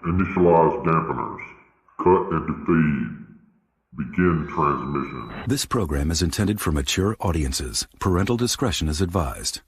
Initialize dampeners. Cut into feed. Begin transmission. This program is intended for mature audiences. Parental discretion is advised.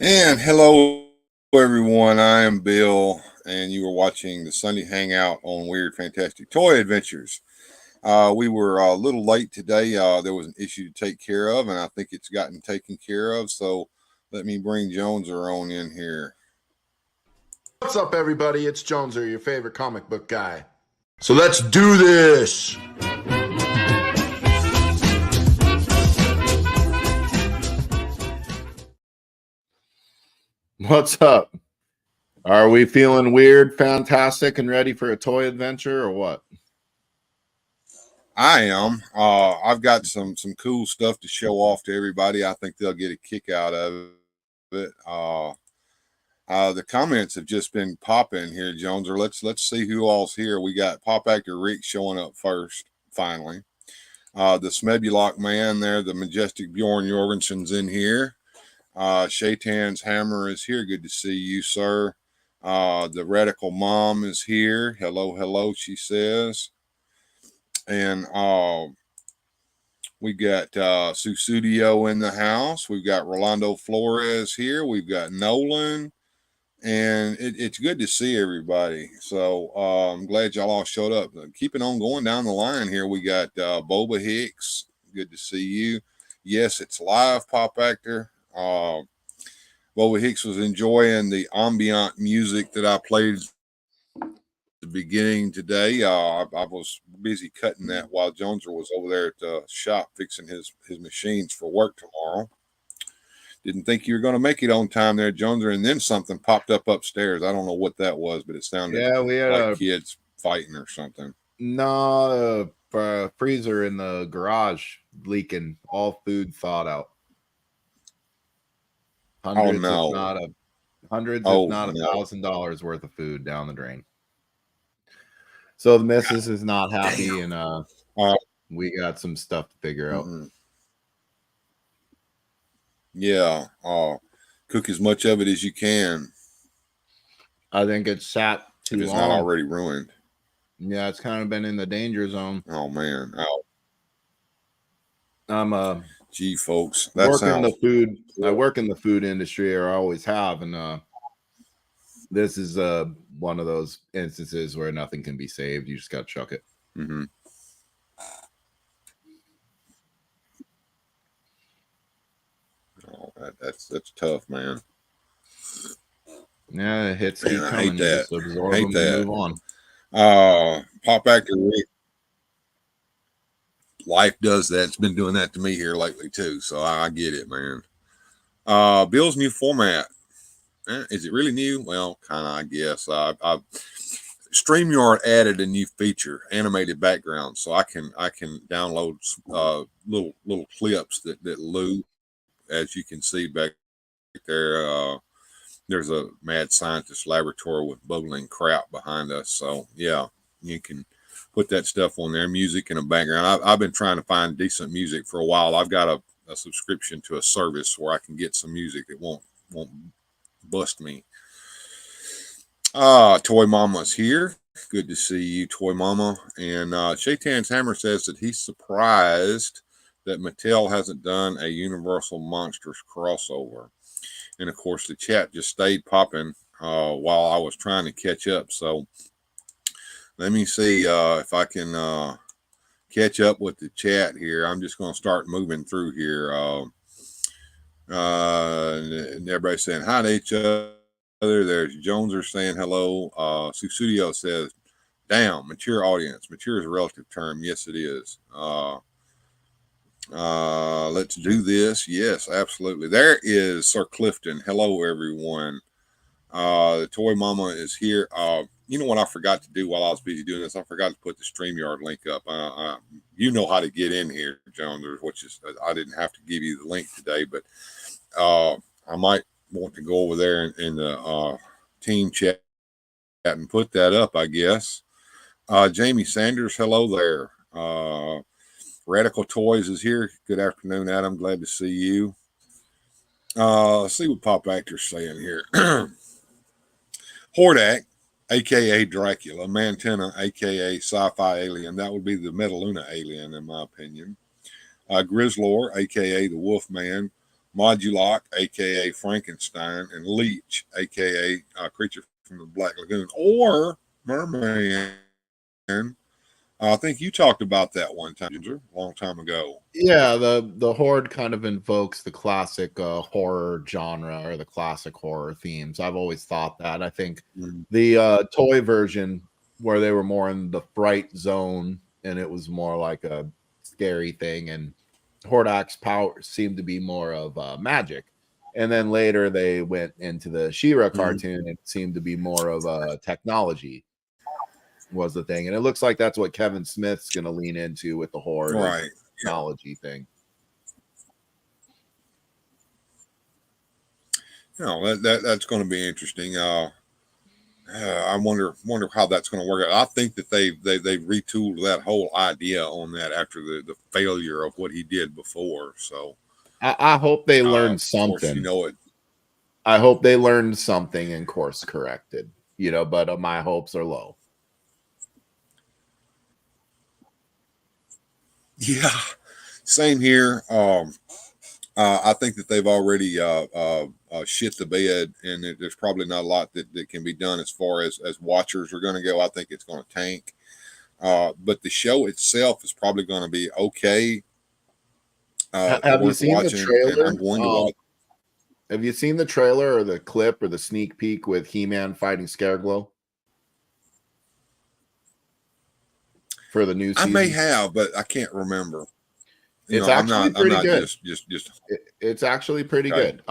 And hello, everyone. I am Bill, and you are watching the Sunday Hangout on Weird Fantastic Toy Adventures. We were a little late today. There was an issue to take care of, and I think it's gotten taken care of. So let me bring Joneser on in here. What's up, everybody? It's Joneser, your favorite comic book guy. So let's do this! What's up? Are we feeling weird, fantastic, and ready for a toy adventure, or what? I am. I've got some cool stuff to show off to everybody. I think they'll get a kick out of it. The comments have just been popping here, Joneser. Let's see who all's here. We got Pop Actor Rick showing up first, finally. The Smebulock man there, the majestic Bjorn Jorgensen's in here. Shaitan's Hammer is here. Good to see you, sir. The Radical Mom is here. Hello, hello, she says. And we got Susudio in the house. We've got Rolando Flores here. We've got Nolan. And it's good to see everybody. So I'm glad y'all all showed up. Keeping on going down the line here, we got Boba Hicks. Good to see you. Yes, it's live, Pop Actor. Boba Hicks was enjoying the ambient music that I played at the beginning today. I was busy cutting that while Joneser was over there at the shop fixing his machines for work tomorrow. Didn't think you were going to make it on time there, Joneser, and then something popped up upstairs. I don't know what that was, but it sounded We had like kids fighting or something. No, freezer in the garage leaking, all food thawed out. Hundreds, no. if not $1,000 worth of food down the drain. So the missus is not happy, and we got some stuff to figure out. Yeah, cook as much of it as you can. I think it's sat too long. It's not already ruined. Yeah, it's kind of been in the danger zone. Oh man, I'm gee, folks, I work in the food industry, or I always have, and this is one of those instances where nothing can be saved. You just got to chuck it. Oh, that's tough, man. Yeah, it hits keep I coming. hate that. You just absorb Hate them that. and move on. Pop Actor Rick. Life does that. It's been doing that to me here lately too, so I get it, man. Bill's new format. Is it really new? Well, kind of, I guess. StreamYard added a new feature, animated background, so I can download little clips that loop. As you can see back there, there's a mad scientist laboratory with bubbling crap behind us. So yeah, you can put that stuff on there, music in the background. I've been trying to find decent music for a while. I've got a subscription to a service where I can get some music that won't bust me. Toy Mama's here. Good to see you, Toy Mama. And Shaitan's Hammer says that he's surprised that Mattel hasn't done a Universal Monsters crossover. And of course, the chat just stayed popping while I was trying to catch up. So let me see if I can catch up with the chat here. I'm just going to start moving through here. And everybody's saying hi to each other. There's Joneser saying hello. Susudio says, damn, mature audience. Mature is a relative term. Yes, it is. Let's do this. Yes, absolutely. There is Sir Clifton. Hello, everyone. The Toy Mama is here. You know what I forgot to do while I was busy doing this? I forgot to put the StreamYard link up. You know how to get in here, Jonesers, which is I didn't have to give you the link today, but I might want to go over there in the team chat and put that up, I guess. Jamie Sanders, hello there. Radical Toys is here. Good afternoon, Adam. Glad to see you. Let's see what Pop Actor's saying here. Hordak, a.k.a. Dracula. Mantenna, a.k.a. sci-fi alien. That would be the Metaluna alien, in my opinion. Grizzlor, a.k.a. the Wolfman. Modulok, a.k.a. Frankenstein. And Leech, a.k.a. Creature from the Black Lagoon. Or Merman. I think you talked about that one time, a long time ago. Yeah, the Horde kind of invokes the classic horror genre or the classic horror themes. I've always thought that. I think the toy version where they were more in the fright zone and it was more like a scary thing, and Hordak's power seemed to be more of magic. And then later they went into the She-Ra cartoon and it seemed to be more of a technology was the thing, and it looks like that's what Kevin Smith's going to lean into with the Horde technology thing. You know, that's going to be interesting. I wonder how that's going to work out. I think that they retooled that whole idea on that after the failure of what he did before. So I hope they learned something. Course, you know it. I hope they learned something and course corrected. You know, but my hopes are low. Yeah, same here. I think that they've already shit the bed, and there's probably not a lot that can be done as far as watchers are going to go. I think it's going to tank. But the show itself is probably going to be okay. Have you seen the trailer? I'm going to watch. Have you seen the trailer or the clip or the sneak peek with He-Man fighting Scareglow? For the new season? I may have, but I can't remember. It's actually pretty good. It's actually pretty good.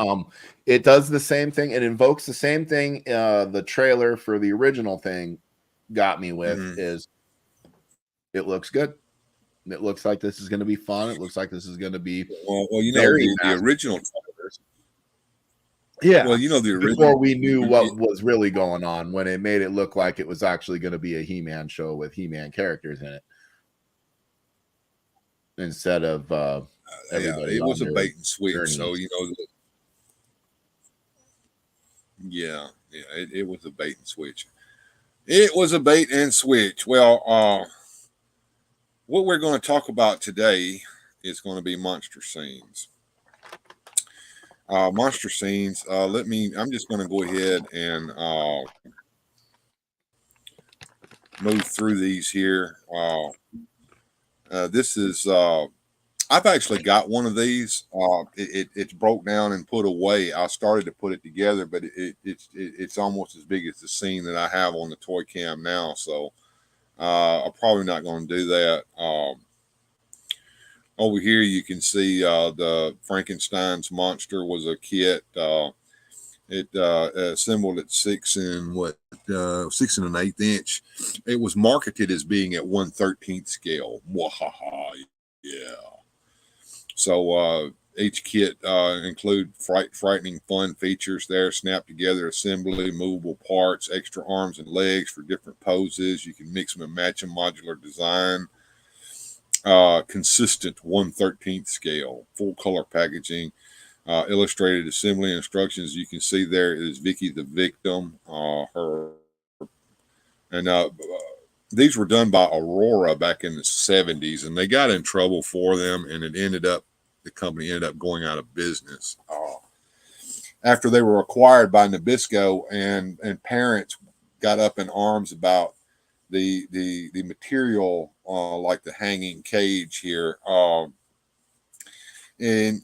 It does the same thing. It invokes the same thing. The trailer for the original thing got me with is it looks good. It looks like this is going to be fun. It looks like this is going to be well. You know the original trailers. Yeah. Well, you know the original before we knew what was really going on, when it made it look like it was actually going to be a He-Man show with He-Man characters in it. Instead of everybody, it was a bait and switch. journey. So you know, it was a bait and switch. It was a bait and switch. Well, what we're going to talk about today is going to be monster scenes. Monster scenes. I'm just going to go ahead and move through these here. This is I've actually got one of these. It's broke down and put away. I started to put it together, but it's almost as big as the scene that I have on the toy cam now. So I'm probably not going to do that. Over here you can see the Frankenstein's monster was a kit. It assembled at 6 1/8 inch. It was marketed as being at 1/13 scale. Wahaha, yeah. So each kit include frightening fun features there: snap together assembly, movable parts, extra arms and legs for different poses. You can mix them and match them. Modular design. Consistent 1/13 scale, full color packaging. Illustrated assembly instructions. You can see there is Vicky the victim. these were done by Aurora back in the 70s, and they got in trouble for them, and the company ended up going out of business. After they were acquired by Nabisco, and parents got up in arms about the material, like the hanging cage here, and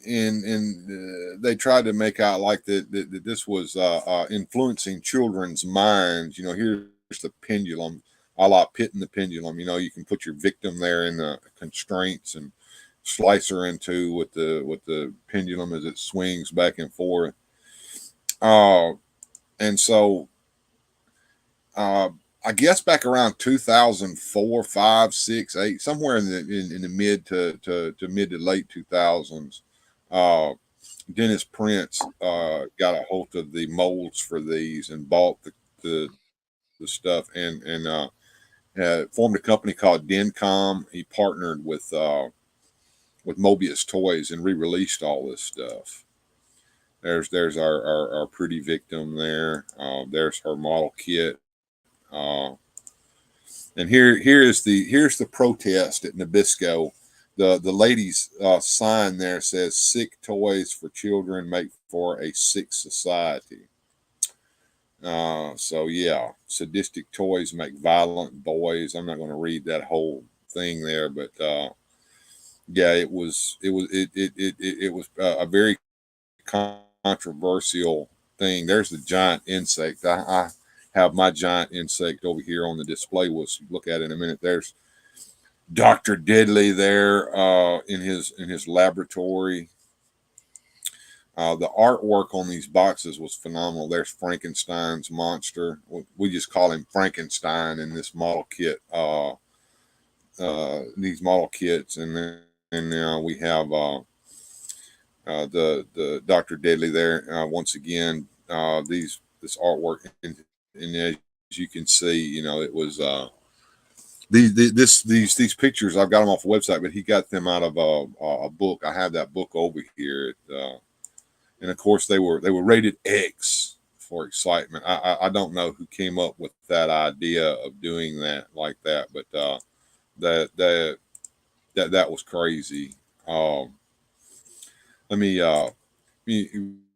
they tried to make out like that this was influencing children's minds. You know, here's the pendulum, a la Pit and the Pendulum. You know, you can put your victim there in the constraints and slice her into with the pendulum as it swings back and forth. And so I guess back around 2004, 5, 6, 8, somewhere in the mid to mid to late 2000s, Dennis Prince got a hold of the molds for these and bought the stuff and formed a company called Dencom. He partnered with Mobius Toys and re-released all this stuff. There's our pretty victim there. There's her model kit. And here's the protest at Nabisco. The lady's sign there says, "Sick toys for children make for a sick society." So yeah, sadistic toys make violent boys. I'm not going to read that whole thing there, but yeah, it was a very controversial thing. There's the giant insect. I have my giant insect over here on the display. We'll look at it in a minute. There's Dr. Deadly there in his laboratory. The artwork on these boxes was phenomenal. There's Frankenstein's monster. We just call him Frankenstein in this model kit. These model kits, and then we have the Dr. Deadly there. Once again, this artwork, and as you can see, you know, it was these pictures. I've got them off the website, but he got them out of a book. I have that book over here. And of course, they were rated X for excitement. I don't know who came up with that idea of doing that like that, but that was crazy. Let me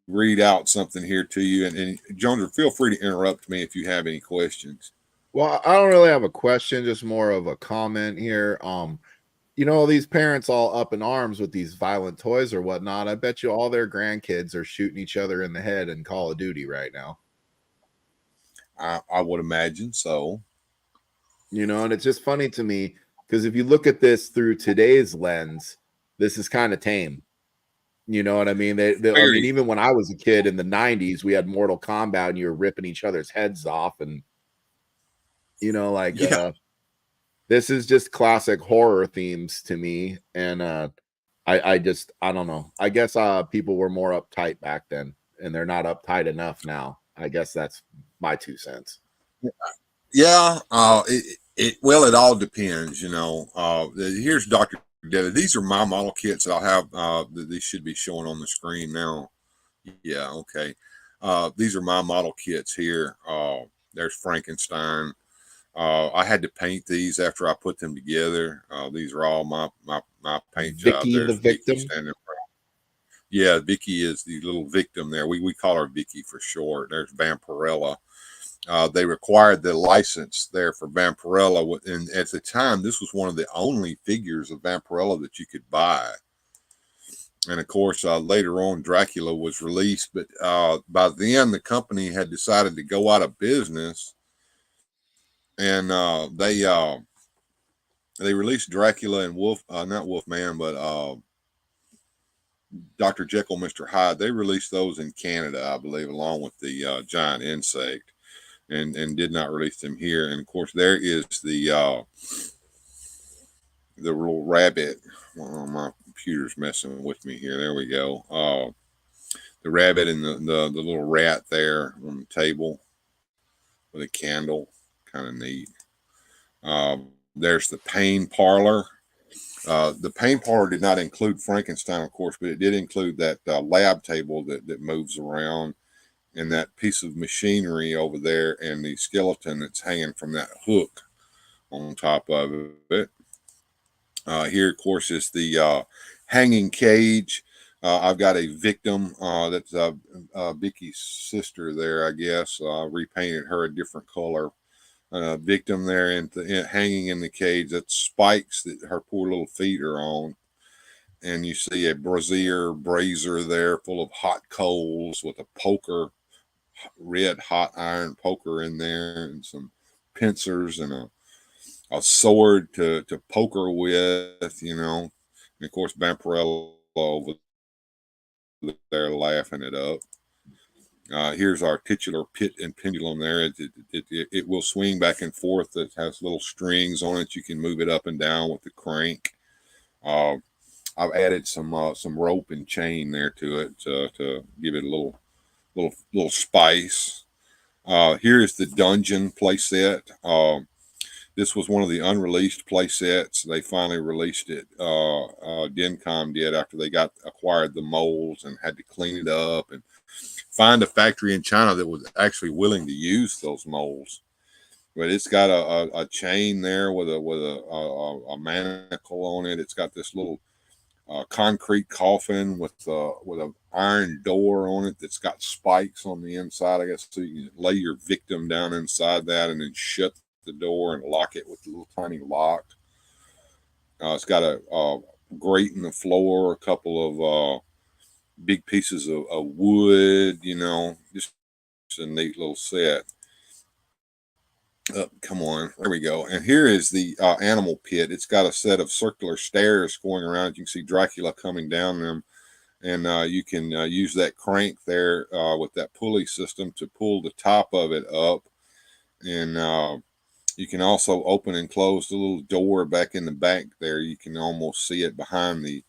read out something here to you, and Jones, feel free to interrupt me if you have any questions. Well, I don't really have a question, just more of a comment here. You know, these parents all up in arms with these violent toys or whatnot. I bet you all their grandkids are shooting each other in the head in Call of Duty right now. I would imagine so. You know, and it's just funny to me because if you look at this through today's lens, this is kind of tame. You know what I mean? I mean, even when I was a kid in the 90s, we had Mortal Kombat and you were ripping each other's heads off. And, you know, like, yeah. This is just classic horror themes to me. And I don't know. I guess people were more uptight back then, and they're not uptight enough now. I guess that's my 2 cents. Yeah. It all depends, you know. Here's Dr. Deadly. These are my model kits that I'll have. These should be showing on the screen now. Yeah. Okay. These are my model kits here. There's Frankenstein. I had to paint these after I put them together. These are all my paint job. Vicky, the victim. Yeah, Vicky is the little victim there. We call her Vicky for short. There's Vampirella. They required the license there for Vampirella, and at the time, this was one of the only figures of Vampirella that you could buy. And of course, later on, Dracula was released, but by then, the company had decided to go out of business. And they released Dracula and not Wolfman, but Dr. Jekyll, Mr. Hyde. They released those in Canada, I believe, along with the giant insect, and did not release them here. And of course, there is the little rabbit. Well, my computer's messing with me here. There we go. The rabbit and the little rat there on the table with a candle. Kind of neat. There's the pain parlor. The pain parlor did not include Frankenstein, of course, but it did include that lab table that moves around, and that piece of machinery over there, and the skeleton that's hanging from that hook on top of it. Here, of course, is the hanging cage. I've got a victim that's Vicky's sister there, I guess. Repainted her a different color. Victim there and hanging in the cage. That's spikes that her poor little feet are on. And you see a brazier there full of hot coals with a poker, red hot iron poker in there, and some pincers and a sword to poker with, you know. And of course, Vampirella over there laughing it up. Here's our titular pit and pendulum there. It will swing back and forth. It has little strings on it. You can move it up and down with the crank. I've added some rope and chain there to it to give it a little spice. Here's the dungeon playset. This was one of the unreleased play sets. They finally released it. Dencom did after they acquired the molds and had to clean it up and find a factory in China that was actually willing to use those molds. But it's got a chain there with a manacle on it. It's got this little concrete coffin with an iron door on it that's got spikes on the inside, I guess, so you can lay your victim down inside that and then shut the door and lock it with a little tiny lock. It's got a grate in the floor, a couple of big pieces of wood, you know, just a neat little set. Come on, there we go. And here is the animal pit. It's got a set of circular stairs going around. You can see Dracula coming down them, and you can use that crank there with that pulley system to pull the top of it up. And you can also open and close the little door back in the back there. You can almost see it behind the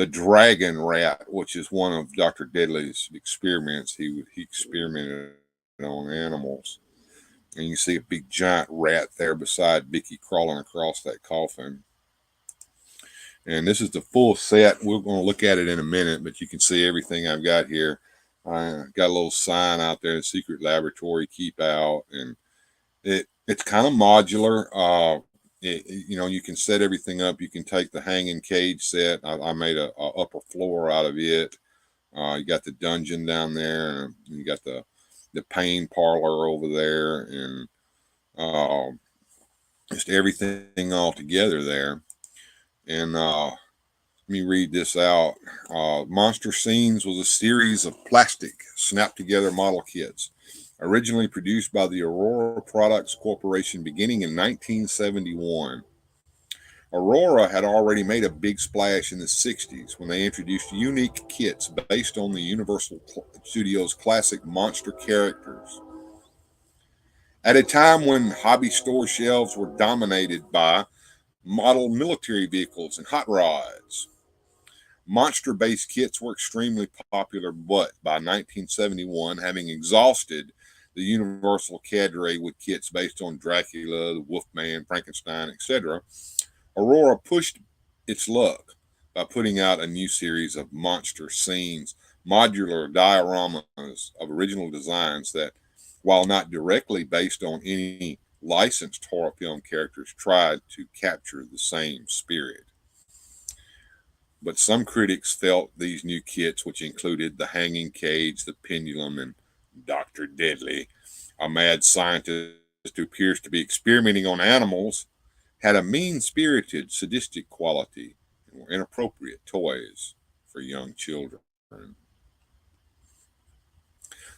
dragon rat, which is one of Dr. Deadly's experiments. He experimented on animals. And you can see a big giant rat there beside Vicky crawling across that coffin. And this is the full set. We're going to look at it in a minute, but you can see everything I've got here. I got a little sign out there, secret laboratory, keep out. And it's kind of modular. You know, you can set everything up. You can take the hanging cage set. I made a upper floor out of it. You got the dungeon down there. And you got the pain parlor over there, and just everything all together there. And let me read this out. Monster Scenes was a series of plastic snapped together model kits originally produced by the Aurora Products Corporation beginning in 1971. Aurora had already made a big splash in the 60s when they introduced unique kits based on the Universal Studios classic monster characters. At a time when hobby store shelves were dominated by model military vehicles and hot rods, monster-based kits were extremely popular, but by 1971, having exhausted the Universal cadre with kits based on Dracula, the Wolfman, Frankenstein, etc., Aurora pushed its luck by putting out a new series of Monster Scenes, modular dioramas of original designs that, while not directly based on any licensed horror film characters, tried to capture the same spirit. But some critics felt these new kits, which included the hanging cage, the pendulum, and Dr. Deadly, a mad scientist who appears to be experimenting on animals, had a mean-spirited, sadistic quality and were inappropriate toys for young children.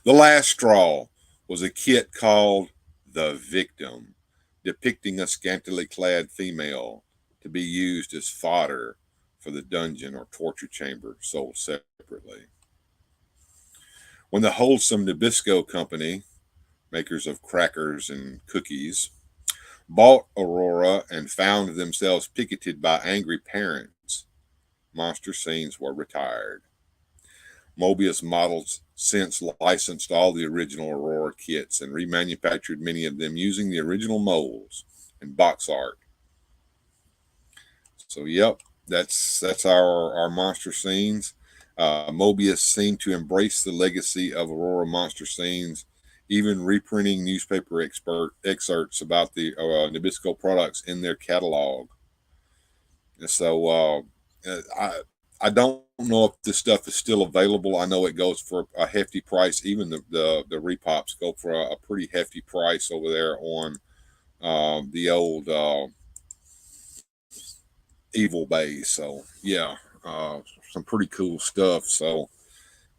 The last straw was a kit called The Victim, depicting a scantily clad female to be used as fodder for the dungeon or torture chamber sold separately. When the wholesome Nabisco Company, makers of crackers and cookies, bought Aurora and found themselves picketed by angry parents, Monster Scenes were retired. Mobius Models since licensed all the original Aurora kits and remanufactured many of them using the original molds and box art. So, yep, that's our Monster Scenes. Mobius seemed to embrace the legacy of Aurora Monster Scenes, even reprinting newspaper excerpts about the Nabisco products in their catalog. And so I don't know if this stuff is still available. I know it goes for a hefty price. Even the repops go for a pretty hefty price over there on the old Evil Base. So yeah, some pretty cool stuff. So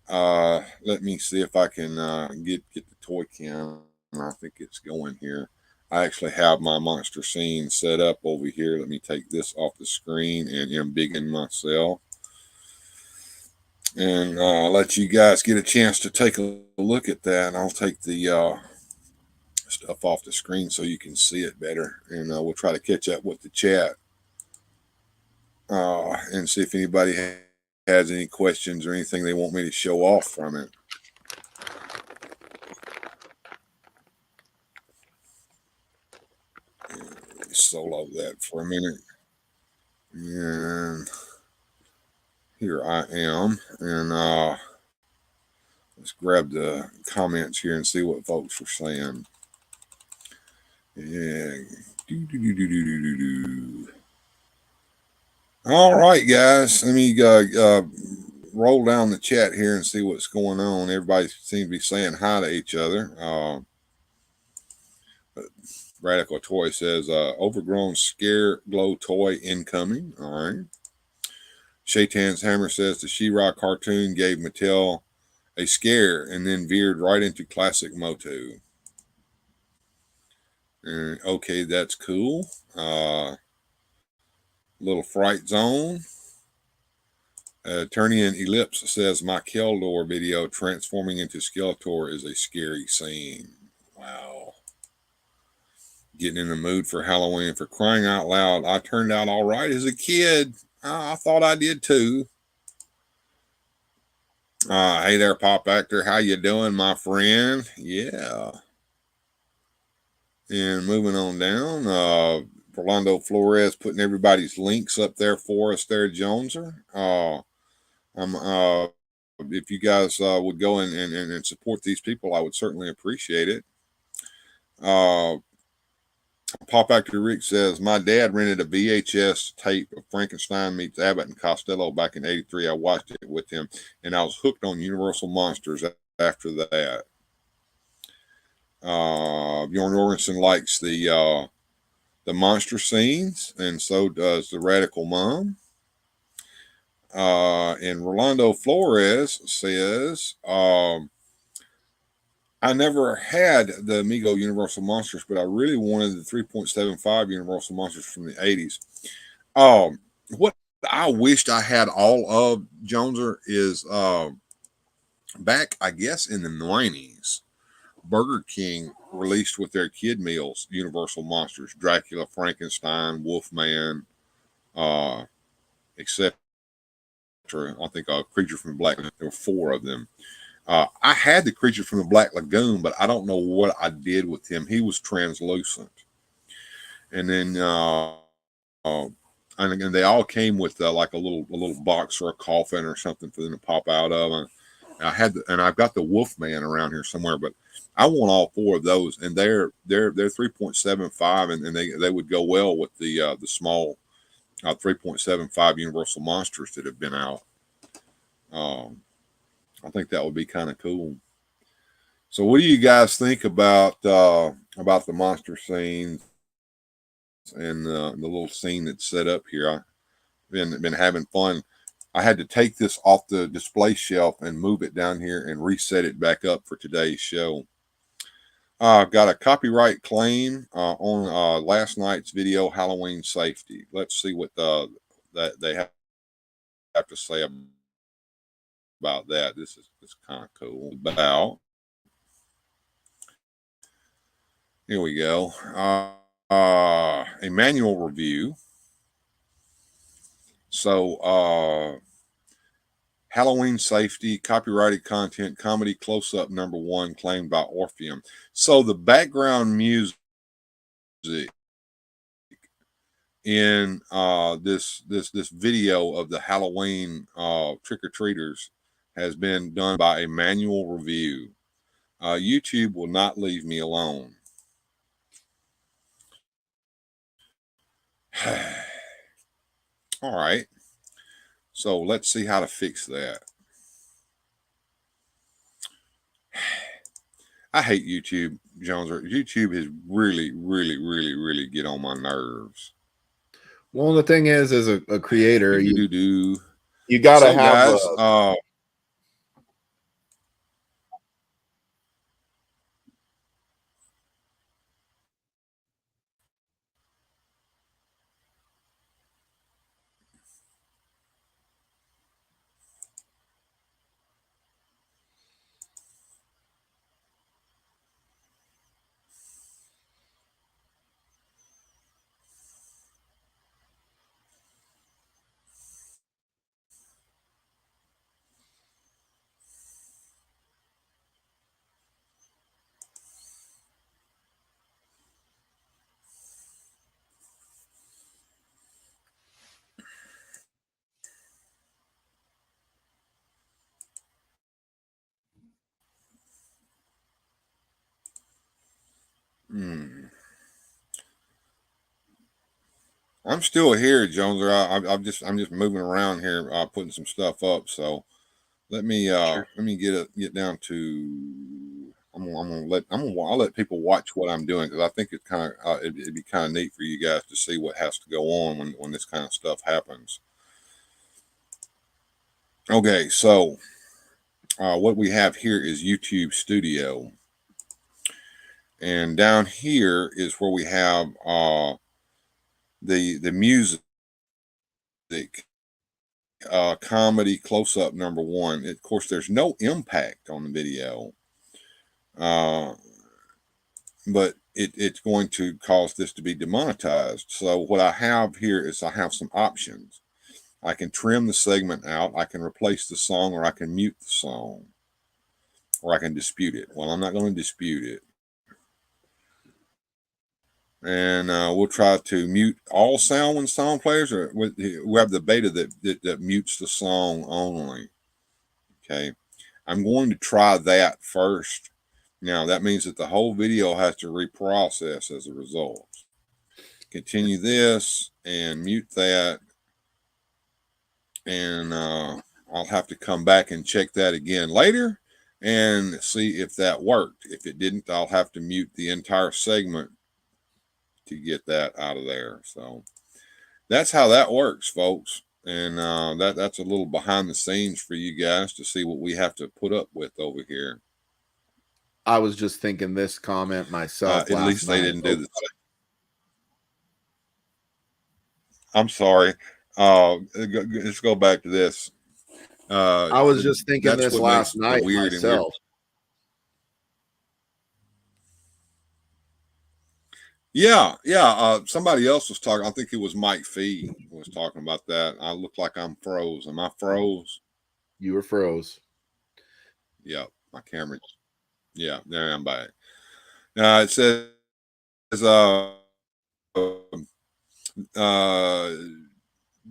let me see if I can get the toy cam. I think it's going here. I actually have my monster scene set up over here. Let me take this off the screen and embiggen myself, and let you guys get a chance to take a look at that. I'll take the stuff off the screen so you can see it better, and we'll try to catch up with the chat and see if anybody has any questions or anything they want me to show off from it. Solo that for a minute, and here I am, and let's grab the comments here and see what folks are saying. Yeah. All right, guys, let me roll down the chat here and see what's going on. Everybody seems to be saying hi to each other. Radical Toy says, overgrown scare glow toy incoming. All right. Shaitan's Hammer says the She-Ra cartoon gave Mattel a scare and then veered right into classic Motu. Okay, that's cool. Little Fright Zone. Turnian Ellipse says my Keldor video transforming into Skeletor is a scary scene. Wow. Getting in the mood for Halloween. For crying out loud, I turned out all right as a kid. I thought I did too. Hey there, Pop Actor. How you doing, my friend? Yeah. And moving on down, Rolando Flores putting everybody's links up there for us there, Joneser. If you guys would go and support these people, I would certainly appreciate it. Pop Actor Rick says, my dad rented a VHS tape of Frankenstein meets Abbott and Costello back in '83. I watched it with him, and I was hooked on Universal Monsters after that. Bjorn Jorgensen likes the monster scenes, and so does the Radical Mom. And Rolando Flores says, I never had the Amigo Universal Monsters, but I really wanted the 3.75 Universal Monsters from the 80s. What I wished I had all of, Joneser, is back, I guess, in the 90s, Burger King released with their kid meals Universal Monsters, Dracula, Frankenstein, Wolfman, etc. I think Creature from the Black Lagoon. There were 4 of them. I had the Creature from the Black Lagoon, but I don't know what I did with him. He was translucent. And then and they all came with like a little box or a coffin or something for them to pop out of. And I've got the Wolfman around here somewhere, but I want all 4 of those, and they're 3.75, and they would go well with the small 3.75 Universal Monsters that have been out. I think that would be kind of cool. So, what do you guys think about the monster scenes and the little scene that's set up here? I've been having fun. I had to take this off the display shelf and move it down here and reset it back up for today's show. I've got a copyright claim on last night's video, Halloween Safety. Let's see what that they have to say about that. This is kind of cool. About here we go. A manual review. So Halloween Safety, copyrighted content, comedy close-up #1, claimed by Orpheum. So the background music in this video of the Halloween trick-or-treaters has been done by a manual review. YouTube will not leave me alone. All right. So let's see how to fix that. I hate YouTube, Jones. YouTube is really get on my nerves. Well, the thing is, as a creator, you got to have guys, I'm still here, Jones. I'm just moving around here, putting some stuff up. So let me get down to. I'll let people watch what I'm doing, because I think it's kind of it'd be kind of neat for you guys to see what has to go on when this kind of stuff happens. Okay, so what we have here is YouTube Studio, and down here is where we have the music, comedy close-up number 1. Of course, there's no impact on the video, but it's going to cause this to be demonetized. So what I have here is I have some options. I can trim the segment out, I can replace the song, or I can mute the song, or I can dispute it. Well, I'm not going to dispute it. And we'll try to mute all sound when song players, or we have the beta that mutes the song only. Okay, I'm going to try that first. Now that means that the whole video has to reprocess as a result. Continue this and mute that, and I'll have to come back and check that again later and see if that worked. If it didn't, I'll have to mute the entire segment to get that out of there. So that's how that works, folks. And that's a little behind the scenes for you guys to see what we have to put up with over here. I was just thinking this comment myself. At least they didn't do this. I'm sorry. Let's go back to this. I was just thinking this last night myself. Yeah. Somebody else was talking. I think it was Mike Fee was talking about that. I look like I'm froze. Am I froze? You were froze. Yeah, my camera. Yeah, there I'm back. It says,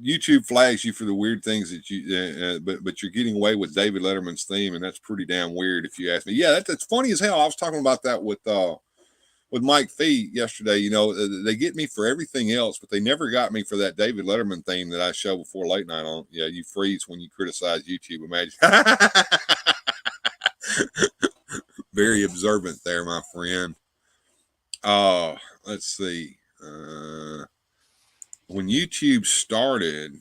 YouTube flags you for the weird things that you, but you're getting away with David Letterman's theme, and that's pretty damn weird if you ask me. Yeah, that's funny as hell. I was talking about that with Mike Fee yesterday. You know, they get me for everything else, but they never got me for that David Letterman theme that I show before late night on. Yeah, you freeze when you criticize YouTube. Imagine. Very observant there, my friend. Let's see. When YouTube started,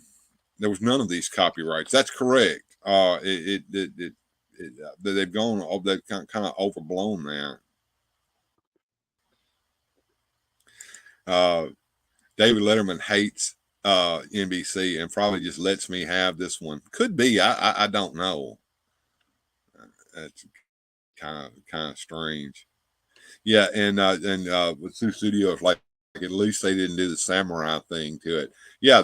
there was none of these copyrights. That's correct. They've gone. They've kind of overblown that. David Letterman hates NBC and probably just lets me have this one. Could be. I don't know. That's kind of strange. Yeah, and with Zoo Studio, it's like at least they didn't do the samurai thing to it. Yeah,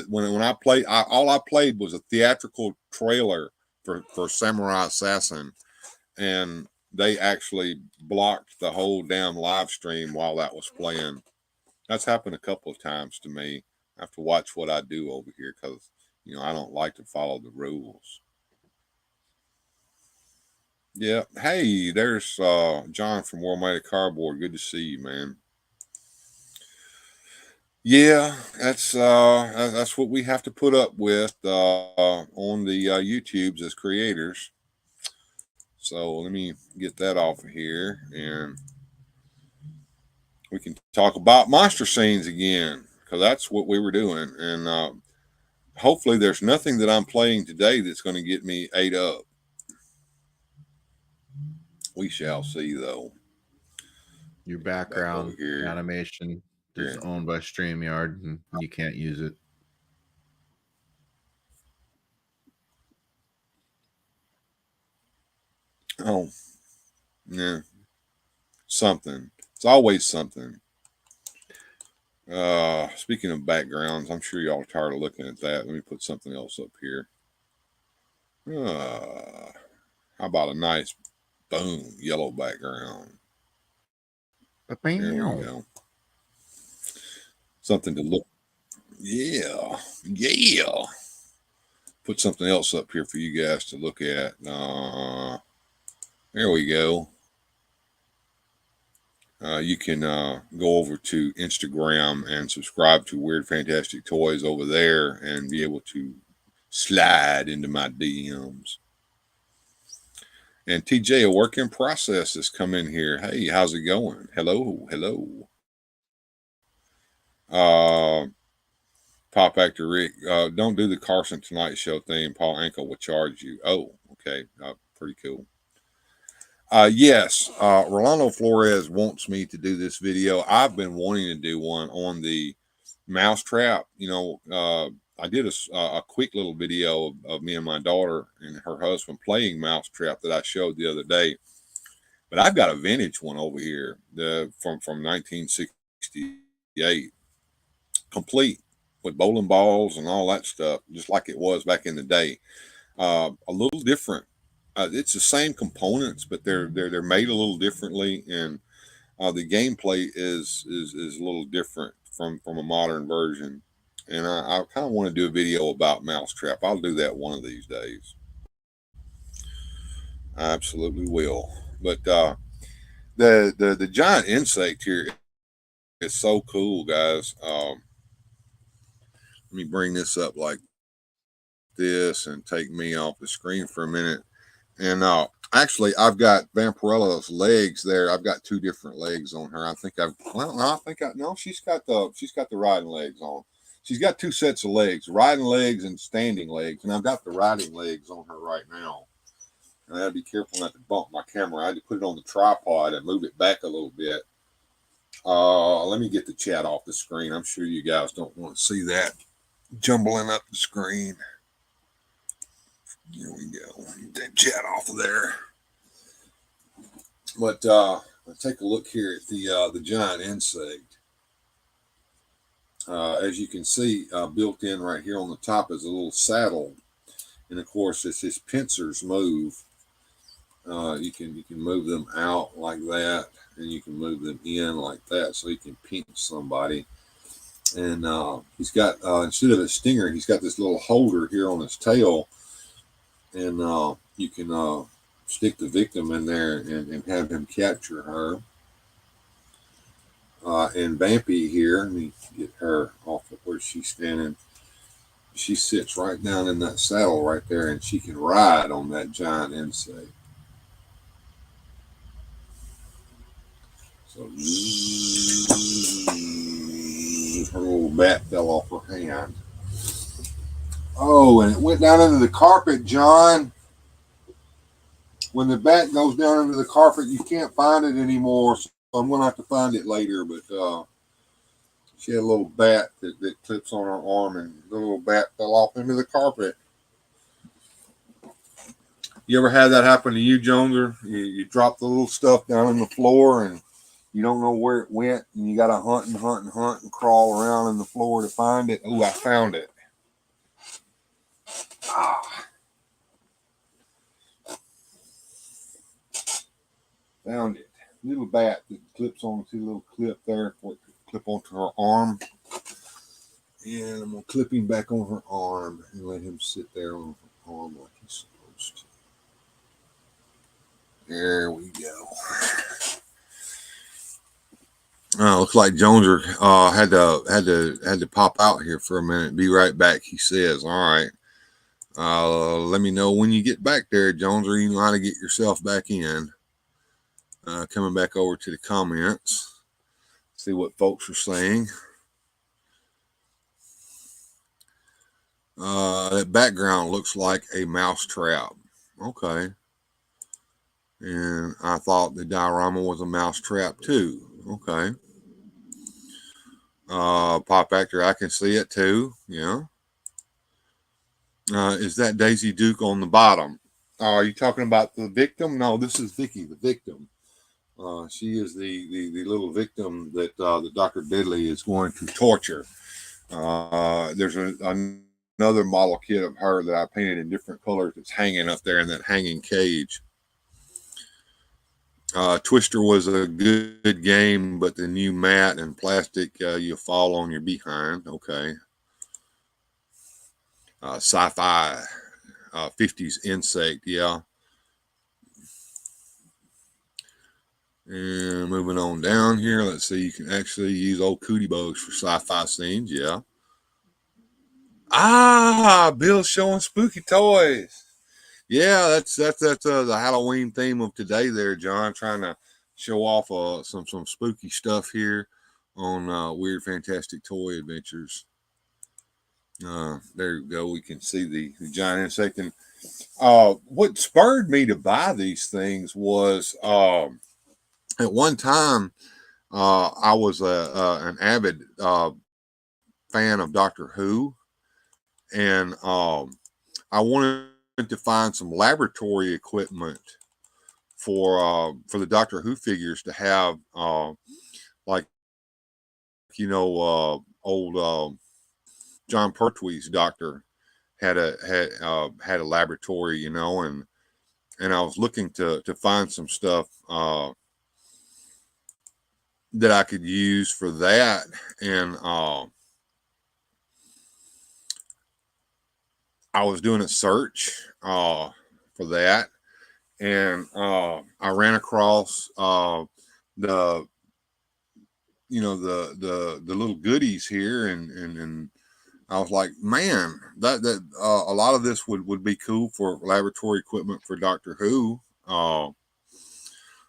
when I played, all I played was a theatrical trailer for Samurai Assassin, and they actually blocked the whole damn live stream while that was playing. That's happened a couple of times to me. I have to watch what I do over here because I don't like to follow the rules. Yeah. Hey, there's John from World Made of Cardboard. Good to see you, man. Yeah, that's what we have to put up with on the YouTubes as creators. So let me get that off of here, and we can talk about monster scenes again, because that's what we were doing. And hopefully, there's nothing that I'm playing today that's going to get me ate up. We shall see, though. Your background here. animation is owned by StreamYard, and you can't use it. Oh, yeah. Something. It's always something. Speaking of backgrounds, I'm sure y'all are tired of looking at that. Let me put something else up here. How about a nice boom yellow background? There we go. Something to look. Yeah. Put something else up here for you guys to look at. There we go. You can go over to Instagram and subscribe to Weird Fantastic Toys over there and be able to slide into my DMs. And TJ, a work in process, has come in here. Hey, how's it going? Hello. Pop actor Rick, don't do the Carson Tonight Show thing. Paul Anka will charge you. Oh, okay. Pretty cool. Yes, Rolando Flores wants me to do this video. I've been wanting to do one on the mousetrap. I did a quick little video of me and my daughter and her husband playing mousetrap that I showed the other day. But I've got a vintage one over here, from 1968, complete with bowling balls and all that stuff, just like it was back in the day. A little different. It's the same components, but they're made a little differently, and the gameplay is a little different from a modern version. And I kind of want to do a video about mousetrap. I'll do that one of these days. I absolutely will. But the giant insect here is so cool, guys. Let me bring this up like this and take me off the screen for a minute. And actually, I've got Vampirella's legs there. I've got two different legs on her. She's got the riding legs on. She's got two sets of legs, riding legs and standing legs. And I've got the riding legs on her right now. And I got to be careful not to bump my camera. I had to put it on the tripod and move it back a little bit. Let me get the chat off the screen. I'm sure you guys don't want to see that jumbling up the screen. Here we go. Get that chat off of there. But let's take a look here at the giant insect. As you can see, built in right here on the top is a little saddle, and of course, as his pincers move, you can move them out like that, and you can move them in like that, so you can pinch somebody. And he's got instead of a stinger, he's got this little holder here on his tail. And you can stick the victim in there and have him capture her. And Vampy here, let me get her off of where she's standing. She sits right down in that saddle right there, and she can ride on that giant insect. So her little bat fell off her hand. Oh, and it went down into the carpet, John. When the bat goes down into the carpet, you can't find it anymore. So I'm going to have to find it later. But she had a little bat that clips on her arm, and the little bat fell off into the carpet. You ever had that happen to you, Jones? You drop the little stuff down on the floor, and you don't know where it went, and you got to hunt and crawl around in the floor to find it. Oh, I found it. Found it. Little bat that clips on, see a little clip there for it to clip onto her arm. And I'm going to clip him back on her arm and let him sit there on her arm like he's supposed There we go. Looks like Joneser had to pop out here for a minute. Be right back, he says. All right. Let me know when you get back there, Joneser. You know how to get yourself back in. Coming back over to the comments. See what folks are saying. That background looks like a mouse trap. Okay. And I thought the diorama was a mouse trap too. Okay. Pop actor, I can see it too. Yeah. Is that Daisy Duke on the bottom? Are you talking about the victim? No, this is Vicky, the victim. She is the little victim that the Dr. Deadly is going to torture. There's another model kit of her that I painted in different colors that's hanging up there in that hanging cage. Twister was a good game, but the new mat and plastic, you fall on your behind. Okay. Sci-fi, 50s insect, yeah. And moving on down here, let's see, you can actually use old cootie bugs for sci-fi scenes, yeah. Bill's showing spooky toys. Yeah, that's the Halloween theme of today there, John, trying to show off some spooky stuff here on Weird Fantastic Toy Adventures. There you go. We can see the giant insect. And what spurred me to buy these things was at one time I was an avid fan of Doctor Who, and I wanted to find some laboratory equipment for the Doctor Who figures to have, like, old John Pertwee's doctor had a laboratory, and I was looking to find some stuff that I could use for that, and I was doing a search for that, and I ran across the little goodies here, and I was like, man, that a lot of this would be cool for laboratory equipment for Doctor Who.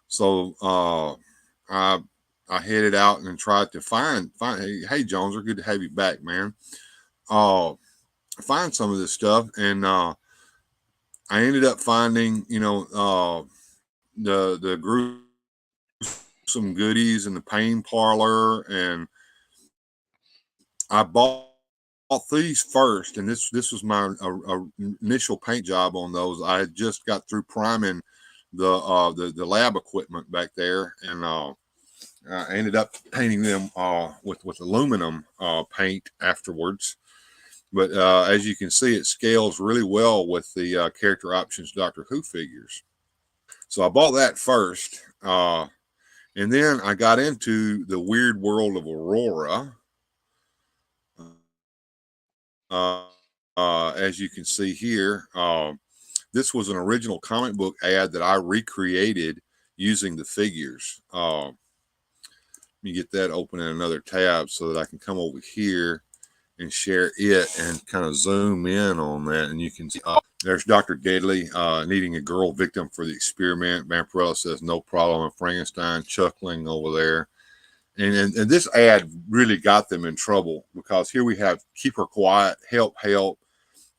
So I headed out and tried to find. Hey, Joneser, good to have you back, man. Find some of this stuff, and I ended up finding, the gruesome goodies and the pain parlor, and I bought these first, and this was my initial paint job on those. I had just got through priming the lab equipment back there, and I ended up painting them with aluminum paint afterwards. But as you can see, it scales really well with the character options Doctor Who figures. So I bought that first, and then I got into the weird world of Aurora. As you can see here, this was an original comic book ad that I recreated using the figures. Let me get that open in another tab so that I can come over here and share it and kind of zoom in on that. And you can see there's Dr. Deadly needing a girl victim for the experiment. Vampirella says no problem, and Frankenstein chuckling over there. And this ad really got them in trouble, because here we have keep her quiet, help.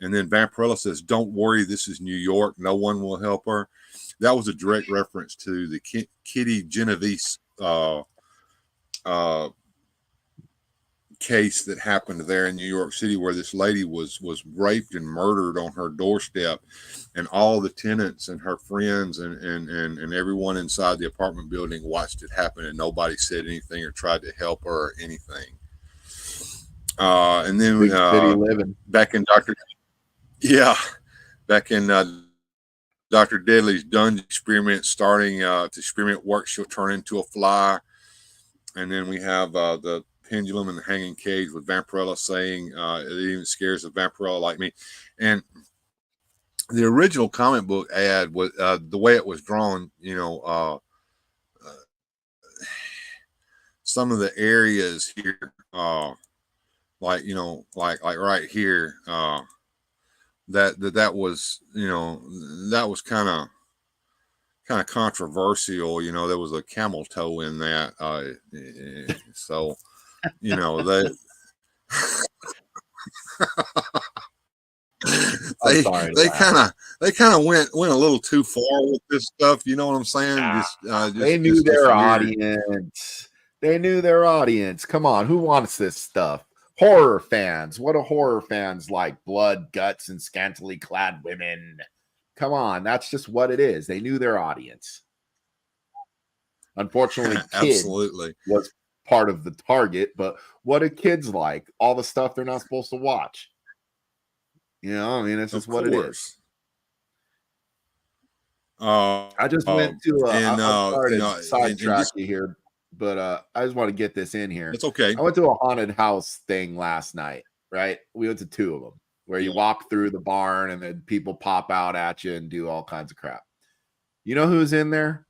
And then Vampirella says, don't worry, this is New York. No one will help her. That was a direct reference to the Kitty Genovese case that happened there in New York City, where this lady was raped and murdered on her doorstep, and all the tenants and her friends and everyone inside the apartment building watched it happen, and nobody said anything or tried to help her or anything. And then back in Dr. Deadly's dungeon experiment, starting to experiment work, she'll turn into a fly. And then we have the pendulum and the hanging cage with Vampirella saying it even scares a Vampirella like me. And the original comic book ad was the way it was drawn. You know, some of the areas here, like you know, like right here, that was, you know, that was kind of controversial. You know, there was a camel toe in that, so you know they. they kind of went a little too far with this stuff. You know what I'm saying? They knew their audience. They knew their audience. Come on, who wants this stuff? Horror fans. What do horror fans like? Blood, guts, and scantily clad women. Come on, that's just what it is. They knew their audience. Unfortunately, absolutely was part of the target. But what do kids like? All the stuff they're not supposed to watch. You know, I mean, it's just what it is. I just went to I'm sorry to sidetrack you here, but I just want to get this in here. It's okay. I went to a haunted house thing last night, right? We went to 2 of them where you walk through the barn and then people pop out at you and do all kinds of crap. You know who's in there?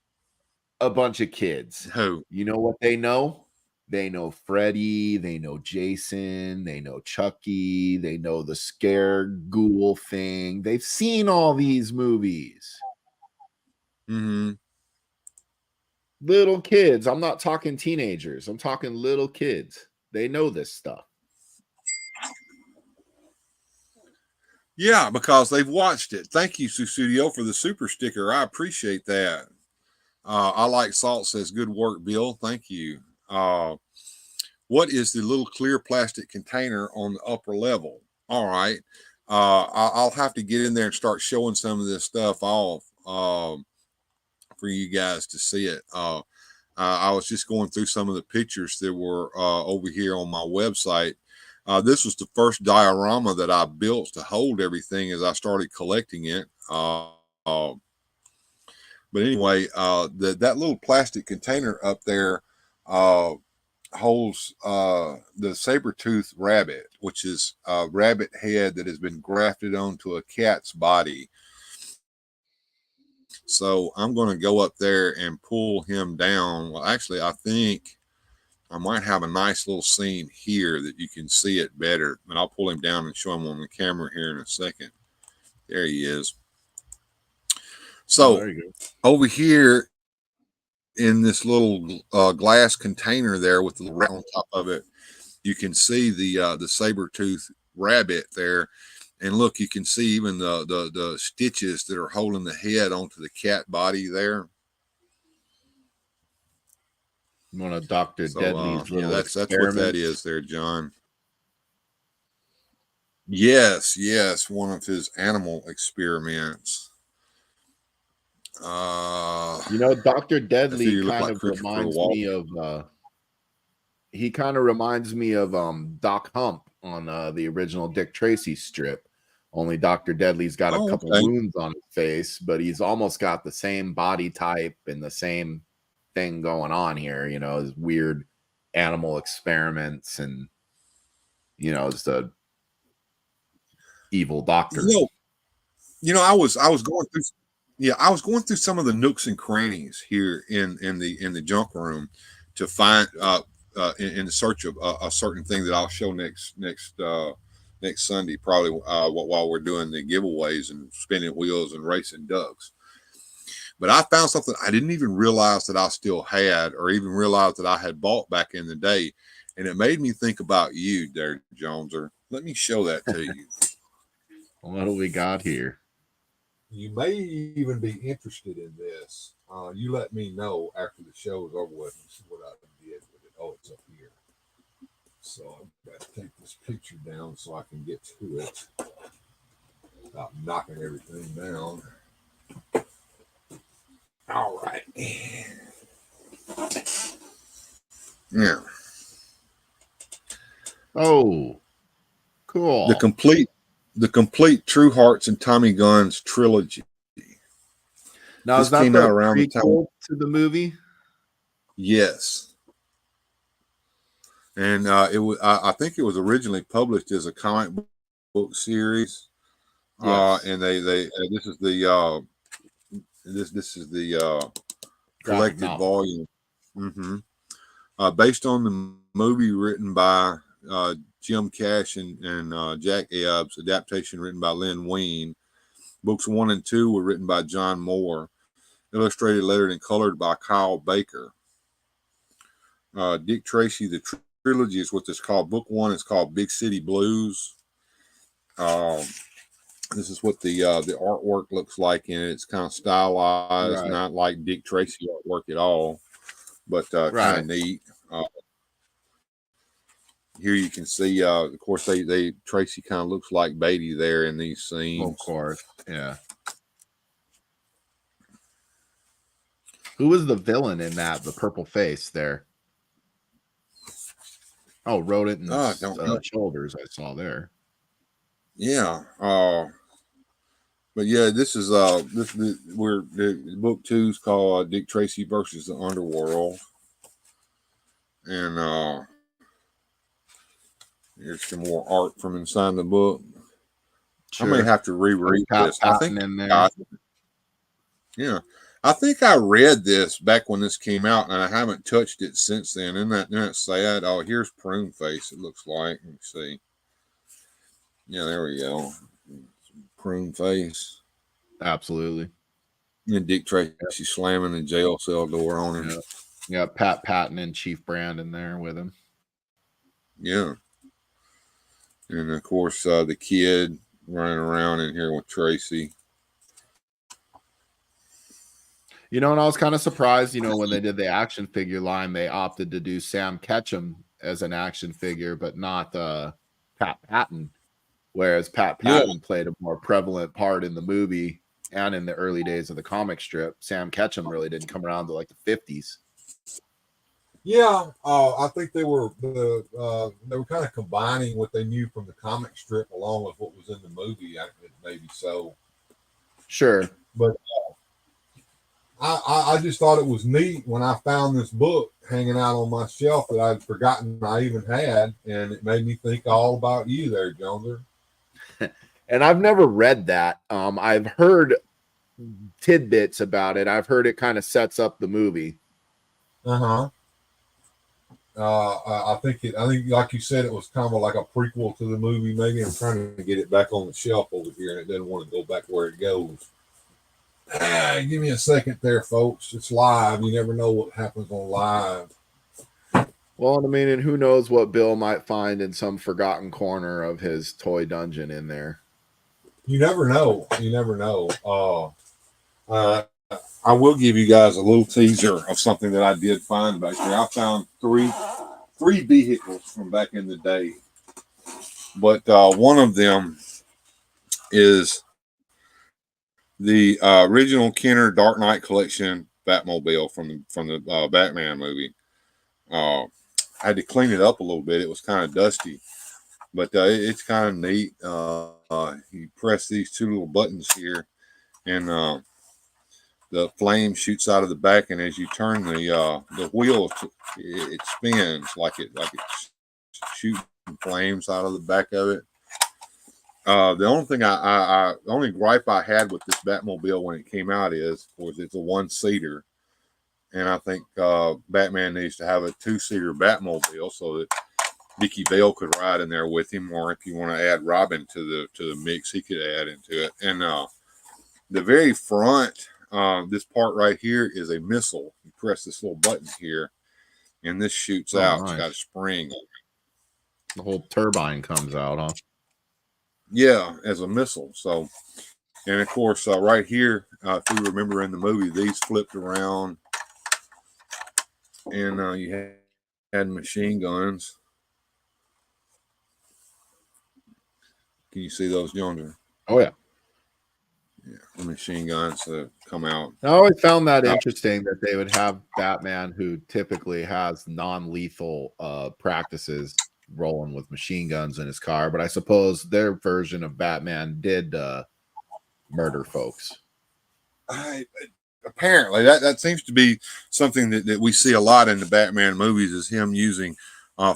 A bunch of kids. Who? You know what they know? They know Freddy, they know Jason, they know Chucky, they know the scare ghoul thing. They've seen all these movies. Mm-hmm. Little kids. I'm not talking teenagers. I'm talking little kids. They know this stuff. Yeah, because they've watched it. Thank you, Studio, for the super sticker. I appreciate that. I like Salt says, good work, Bill. Thank you. What is the little clear plastic container on the upper level? All right. I'll have to get in there and start showing some of this stuff off for you guys to see it. I was just going through some of the pictures that were over here on my website. This was the first diorama that I built to hold everything as I started collecting it. But anyway, that little plastic container up there holds the saber-toothed rabbit, which is a rabbit head that has been grafted onto a cat's body. So I'm going to go up there and pull him down. Well, actually, I think I might have a nice little scene here that you can see it better. But I'll pull him down and show him on the camera here in a second. There he is. So over here in this little glass container there with the rat on top of it, you can see the saber-tooth rabbit there. And look, you can see even the stitches that are holding the head onto the cat body there. One of Dr. Deadly's little that's what that is there, John. Yes, one of his animal experiments. You know, Dr. Deadly kind of reminds me of he kind of reminds me of Doc Hump on the original Dick Tracy strip. Only Dr. Deadly's got a couple wounds on his face, but he's almost got the same body type and the same thing going on here, you know, his weird animal experiments and, you know, it's the evil doctor. You know, I was going through. Yeah, I was going through some of the nooks and crannies here in the junk room to find in the search of a certain thing that I'll show next Sunday, probably while we're doing the giveaways and spinning wheels and racing ducks. But I found something I didn't even realize that I still had, or even realize that I had bought back in the day, and it made me think about you, there, Joneser. Let me show that to you. What do we got here? You may even be interested in this. You let me know after the show is over with and see what I did with it. Oh, it's up here. So I've got to take this picture down so I can get to it without knocking everything down. All right. Yeah. Oh, cool. The complete True Hearts and Tommy Guns trilogy. Now, this is that came out around the time to the movie? Yes. And it was. I think it was originally published as a comic book series. Yes. And this is the this is the collected volume. Based on the movie written by Jim Cash and Jack Ebbs, adaptation written by Len Wein. Books 1 and 2 were written by John Moore, illustrated, lettered, and colored by Kyle Baker. Dick Tracy, the trilogy is what it's called. Book 1 is called Big City Blues. This is what the artwork looks like in it. It's kind of stylized, not like Dick Tracy artwork at all, but kind of neat. Here you can see, of course, they Tracy kind of looks like Beatty there in these scenes. Of course, yeah. Who was the villain in that? The purple face there. Oh, Rodent and shoulders. I saw there. Yeah. But yeah, this is we're book 2 is called Dick Tracy versus the Underworld, and here's some more art from inside the book. Sure. I may have to reread this. I think in there. Yeah, I think I read this back when this came out, and I haven't touched it since then. Isn't that sad? Oh, here's Prune Face. It looks like. Let me see. Yeah, there we go. Prune Face. Absolutely. And Dick Tracy slamming the jail cell door on him. Yeah, Pat Patton and Chief Brandon there with him. Yeah. And of course, the kid running around in here with Tracy. You know, and I was kind of surprised, you know, when they did the action figure line, they opted to do Sam Ketchum as an action figure, but not Pat Patton. Whereas Pat Patton played a more prevalent part in the movie and in the early days of the comic strip. Sam Ketchum really didn't come around to like the 50s. Yeah, I think they were kind of combining what they knew from the comic strip along with what was in the movie. Maybe so. Sure, but I just thought it was neat when I found this book hanging out on my shelf that I'd forgotten I even had, and it made me think all about you there, Joneser. And I've never read that. I've heard tidbits about it. I've heard it kind of sets up the movie. I think like you said, it was kind of like a prequel to the movie. Maybe I'm trying to get it back on the shelf over here, and it doesn't want to go back where it goes. Give me a second there, folks. It's live. You never know what happens on live. Well, I mean, and who knows what Bill might find in some forgotten corner of his toy dungeon in there. You never know. You never know. I will give you guys a little teaser of something that I did find back there. I found three vehicles from back in the day, but one of them is the original Kenner Dark Knight Collection Batmobile from the Batman movie. I had to clean it up a little bit. It was kind of dusty, but it's kind of neat. You press these two little buttons here, and the flame shoots out of the back, and as you turn the wheel, it spins like it's shooting flames out of the back of it. The only thing the only gripe I had with this Batmobile when it came out is, of course, it's a one-seater, and I think Batman needs to have a two-seater Batmobile so that Vicky Vale could ride in there with him, or if you want to add Robin to the mix, he could add into it. And the very front. This part right here is a missile. You press this little button here, and this shoots out. Nice. It's got a spring. The whole turbine comes out, huh? Yeah, as a missile. So, and of course, right here, if you remember in the movie, these flipped around, and you had machine guns. Can you see those, Jones? Oh, yeah. Yeah, the machine guns come out. I always found that interesting that they would have Batman, who typically has non-lethal practices, rolling with machine guns in his car. But I suppose their version of Batman did murder folks. Apparently, that seems to be something that we see a lot in the Batman movies, is him using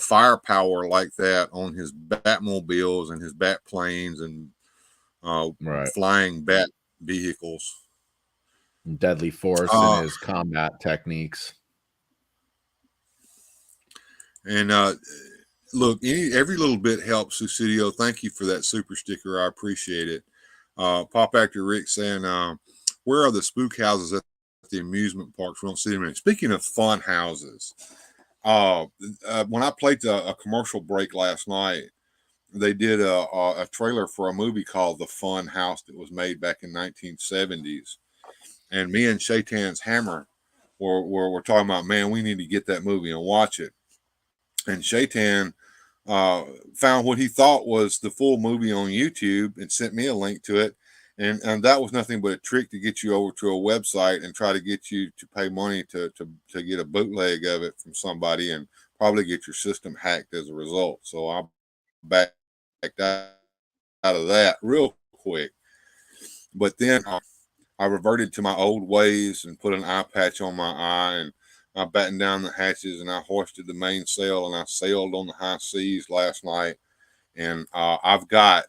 firepower like that on his Batmobiles and his Bat planes and Right. flying bat vehicles. Deadly force in his combat techniques. And look, every little bit helps, Susidio. Thank you for that super sticker. I appreciate it. Pop Actor Rick saying, where are the spook houses at the amusement parks? We don't see them anymore. Speaking of fun houses, when I played a commercial break last night, they did a trailer for a movie called The Fun House that was made back in 1970s. And me and Shaitan's Hammer were talking about, man, we need to get that movie and watch it. And Shaitan found what he thought was the full movie on YouTube and sent me a link to it. And that was nothing but a trick to get you over to a website and try to get you to pay money to get a bootleg of it from somebody and probably get your system hacked as a result. So I backed out of that real quick. But then I reverted to my old ways and put an eye patch on my eye, and I battened down the hatches and I hoisted the mainsail and I sailed on the high seas last night. And I've got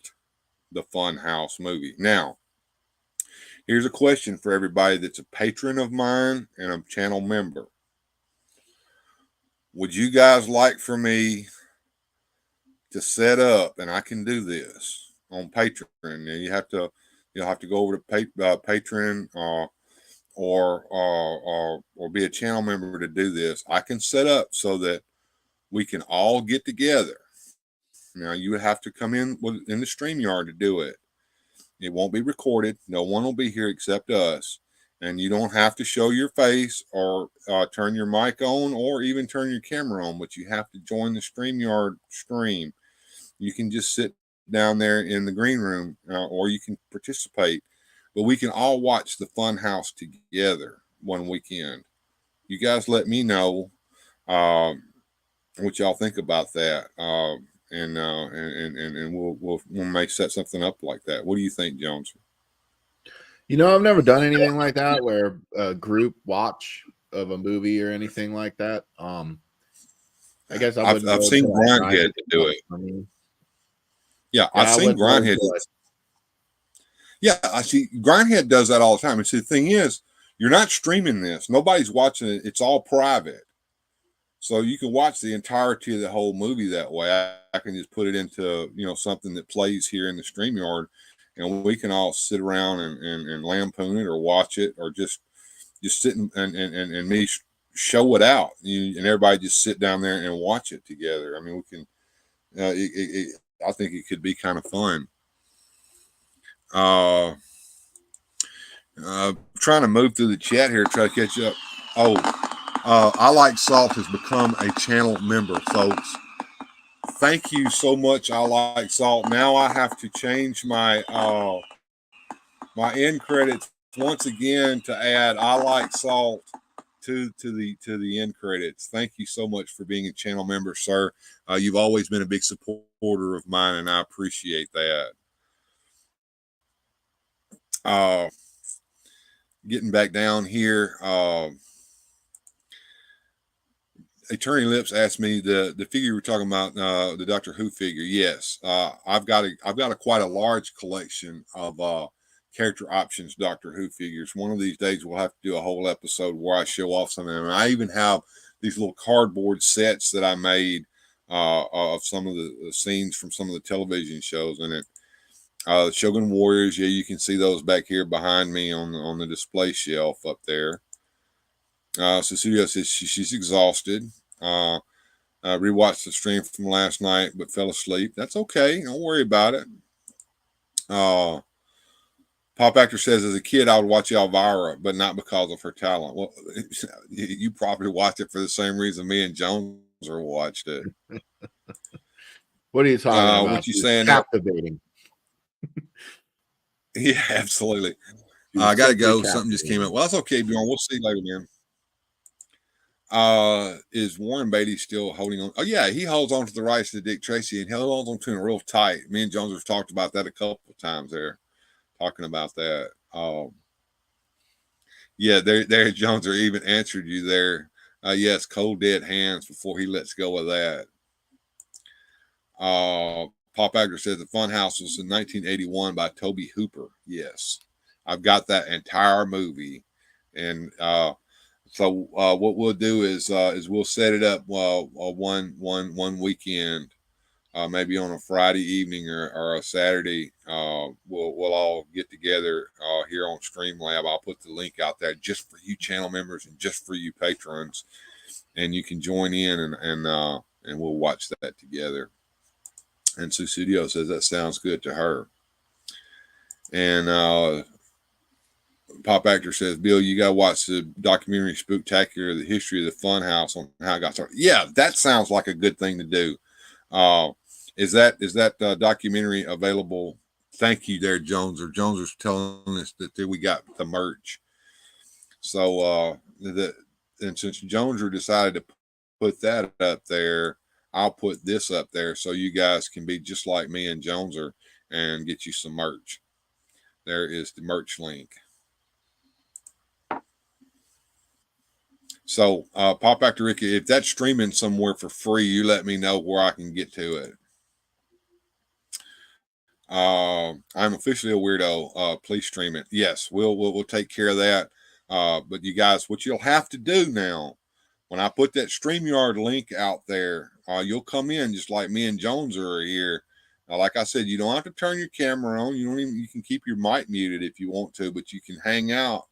the Fun House movie. Now, here's a question for everybody that's a patron of mine and a channel member. Would you guys like for me to set up, and I can do this on Patreon, and you'll have to go over to Patreon or be a channel member to do this. I can set up so that we can all get together. Now you would have to come in the StreamYard to do it. It won't be recorded. No one will be here except us. And you don't have to show your face or turn your mic on or even turn your camera on, but you have to join the StreamYard stream. You can just sit down there in the green room or you can participate, but we can all watch the Fun House together one weekend. You guys let me know what y'all think about that. And we'll may set something up like that. What do you think, Jones? You know, I've never done anything like that where a group watch of a movie or anything like that. I guess I've seen Grindhead do it. Yeah, I've seen Grindhead. Yeah, I see Grindhead does that all the time. And see, the thing is, you're not streaming this. Nobody's watching it. It's all private. So you can watch the entirety of the whole movie that way. I can just put it into, something that plays here in the StreamYard, and we can all sit around and lampoon it or watch it or just sit and me show it out. And everybody just sit down there and watch it together. I mean, we can, I think it could be kind of fun. Trying to move through the chat here, try to catch up. I Like Salt has become a channel member, folks. Thank you so much, I Like Salt. Now I have to change my my end credits once again to add I Like Salt to the end credits. Thank you so much for being a channel member, sir. You've always been a big supporter of mine, and I appreciate that. Getting back down here, Attorney Lips asked me the figure we're talking about, the Doctor Who figure. Yes, I've got quite a large collection of character options Doctor Who figures. One of these days we'll have to do a whole episode where I show off some of them. I even have these little cardboard sets that I made of some of the scenes from some of the television shows in it. The Shogun Warriors, yeah, you can see those back here behind me on the display shelf up there. Cecilia says she's exhausted. Rewatched the stream from last night, but fell asleep. That's okay. Don't worry about it. Pop Actor says, as a kid, I would watch Elvira, but not because of her talent. Well, you probably watched it for the same reason me and Jones watched it. What are you talking about? What you saying? Captivating. Yeah, absolutely. I got to go. Something just came up. Well, that's okay, Bjorn. We'll see you later, man. Is Warren Beatty still holding on? Oh, yeah, he holds on to the rights to Dick Tracy, and he holds on to them real tight. Me and Jones have talked about that a couple of times there, talking about that. Yeah, there, Jones, or even answered you there. Yes, cold dead hands before he lets go of that. Pop Actor says the Funhouse was in 1981 by Toby Hooper. Yes, I've got that entire movie, and so what we'll do is we'll set it up one weekend, maybe on a Friday evening or a Saturday. We'll all get together here on Streamlab. I'll put the link out there just for you channel members and just for you patrons, and you can join in and we'll watch that together. And Sue Studio says that sounds good to her. And Pop Actor says, Bill, you got to watch the documentary Spooktacular, the history of the Funhouse on how it got started. Yeah, that sounds like a good thing to do. Is that documentary available? Thank you there, Jones. Or Jones was telling us that we got the merch. So and since Joneser decided to put that up there, I'll put this up there so you guys can be just like me and Joneser and get you some merch. There is the merch link. So, Pop Actor Ricky, if that's streaming somewhere for free, you let me know where I can get to it. I'm officially a weirdo. Please stream it. Yes, we'll take care of that. But you guys, what you'll have to do now, when I put that StreamYard link out there, you'll come in just like me and Jones are here. Like I said, you don't have to turn your camera on. You can keep your mic muted if you want to, but you can hang out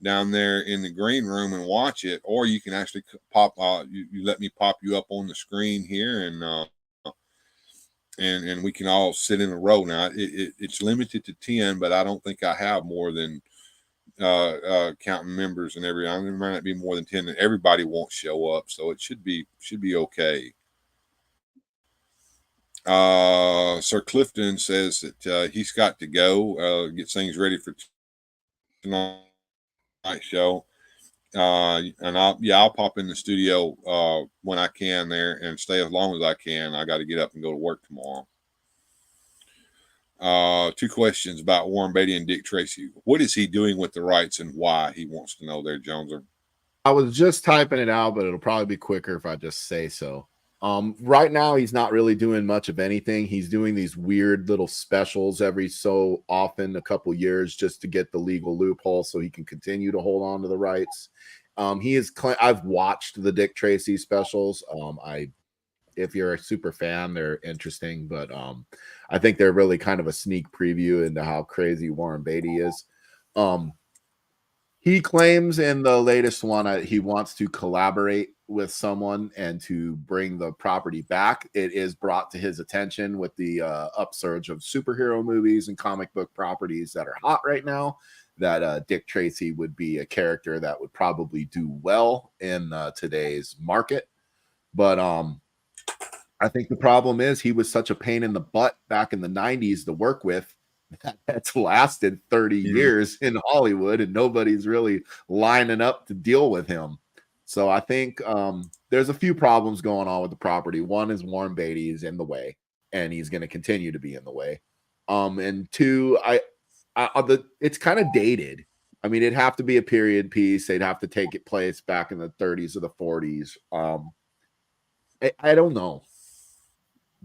down there in the green room and watch it, or you can actually pop. You let me pop you up on the screen here, and we can all sit in a row. Now it's limited to 10, but I don't think I have more than counting members and everything. There might not be more than 10, and everybody won't show up, so it should be okay. Sir Clifton says that he's got to go get things ready for tonight show, and I'll pop in the studio when I can there and stay as long as I can. I got to get up and go to work tomorrow. 2 questions about Warren Beatty and Dick Tracy. What is he doing with the rights and why? He wants to know there, Joneser. I was just typing it out, but it'll probably be quicker if I just say so. Right now, he's not really doing much of anything. He's doing these weird little specials every so often, a couple years, just to get the legal loophole so he can continue to hold on to the rights. I've watched the Dick Tracy specials. If you're a super fan, they're interesting, but I think they're really kind of a sneak preview into how crazy Warren Beatty is. He claims in the latest one he wants to collaborate with someone and to bring the property back. It is brought to his attention with the upsurge of superhero movies and comic book properties that are hot right now, that Dick Tracy would be a character that would probably do well in today's market. But I think the problem is he was such a pain in the butt back in the 90s to work with. That's lasted 30 years in Hollywood, and nobody's really lining up to deal with him. So I think there's a few problems going on with the property. One is Warren Beatty is in the way, and he's going to continue to be in the way. And 2, it's kind of dated. I mean, it'd have to be a period piece. They'd have to take it place back in the 30s or the 40s. I don't know.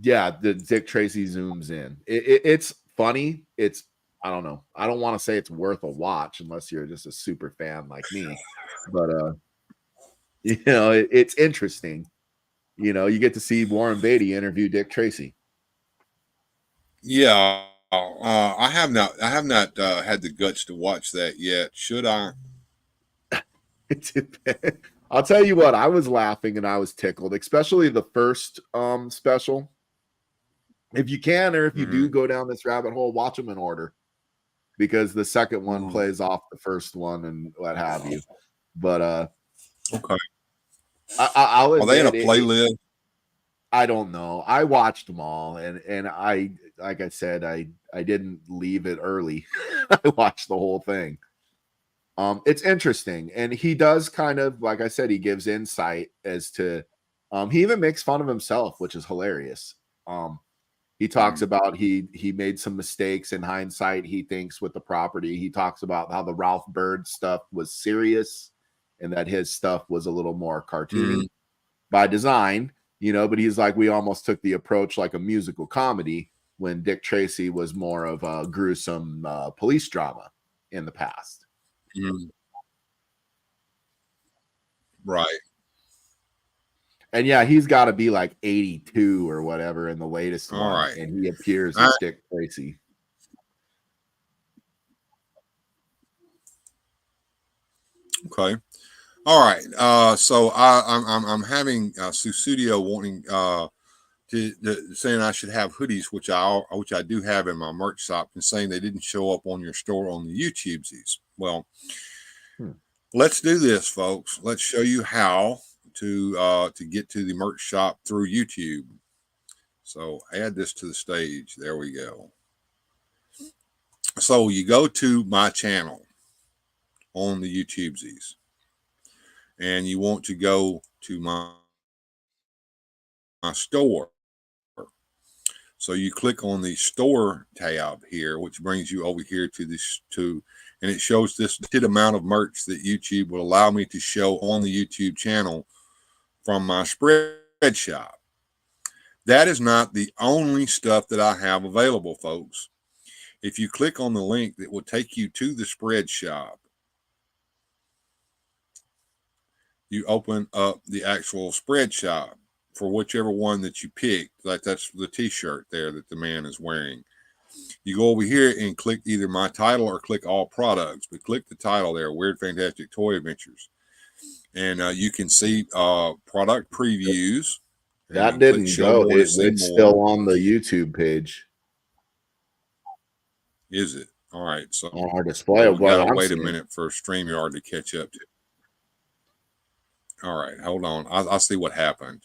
Yeah, the Dick Tracy zooms in. It's funny. I don't know. I don't want to say it's worth a watch unless you're just a super fan like me. But it's interesting. You get to see Warren Beatty interview Dick Tracy. Yeah, I have not had the guts to watch that yet. Should I? I'll tell you what, I was laughing and I was tickled, especially the first special. If you can, or if you do go down this rabbit hole, watch them in order, because the second one plays off the first one and what have you. But okay, are they in a playlist? I don't know. I watched them all, and I, like I said, I didn't leave it early. I watched the whole thing. It's interesting, and he does kind of, like I said, he gives insight as to. He even makes fun of himself, which is hilarious. He talks about he made some mistakes in hindsight, he thinks, with the property. He talks about how the Ralph Bird stuff was serious and that his stuff was a little more cartoony by design. you know, but he's like, we almost took the approach like a musical comedy when Dick Tracy was more of a gruesome police drama in the past. Mm. Right. And yeah, he's got to be like 82 or whatever in the latest All one, right. and he appears All as right. Dick Tracy. Okay. All right. So I'm having Susudio wanting saying I should have hoodies, which I do have in my merch shop, and saying they didn't show up on your store on the YouTubesies. Well, let's do this, folks. Let's show you how to get to the merch shop through YouTube. So add this to the stage. There we go. So you go to my channel on the YouTubesies, and you want to go to my store. So you click on the store tab here, which brings you over here to this and it shows this amount of merch that YouTube will allow me to show on the YouTube channel from my spread shop. That is not the only stuff that I have available, folks. If you click on the link that will take you to the spread shop, you open up the actual spread shop for whichever one that you picked. Like that's the t-shirt there that the man is wearing. You go over here and click either my title or click all products, but click the title there, Weird Fantastic Toy Adventures. And you can see product previews. That didn't go. It's still on the YouTube page. Is it? All right. So on our display. We got to wait a minute for StreamYard to catch up to. All right. Hold on. I'll see what happened.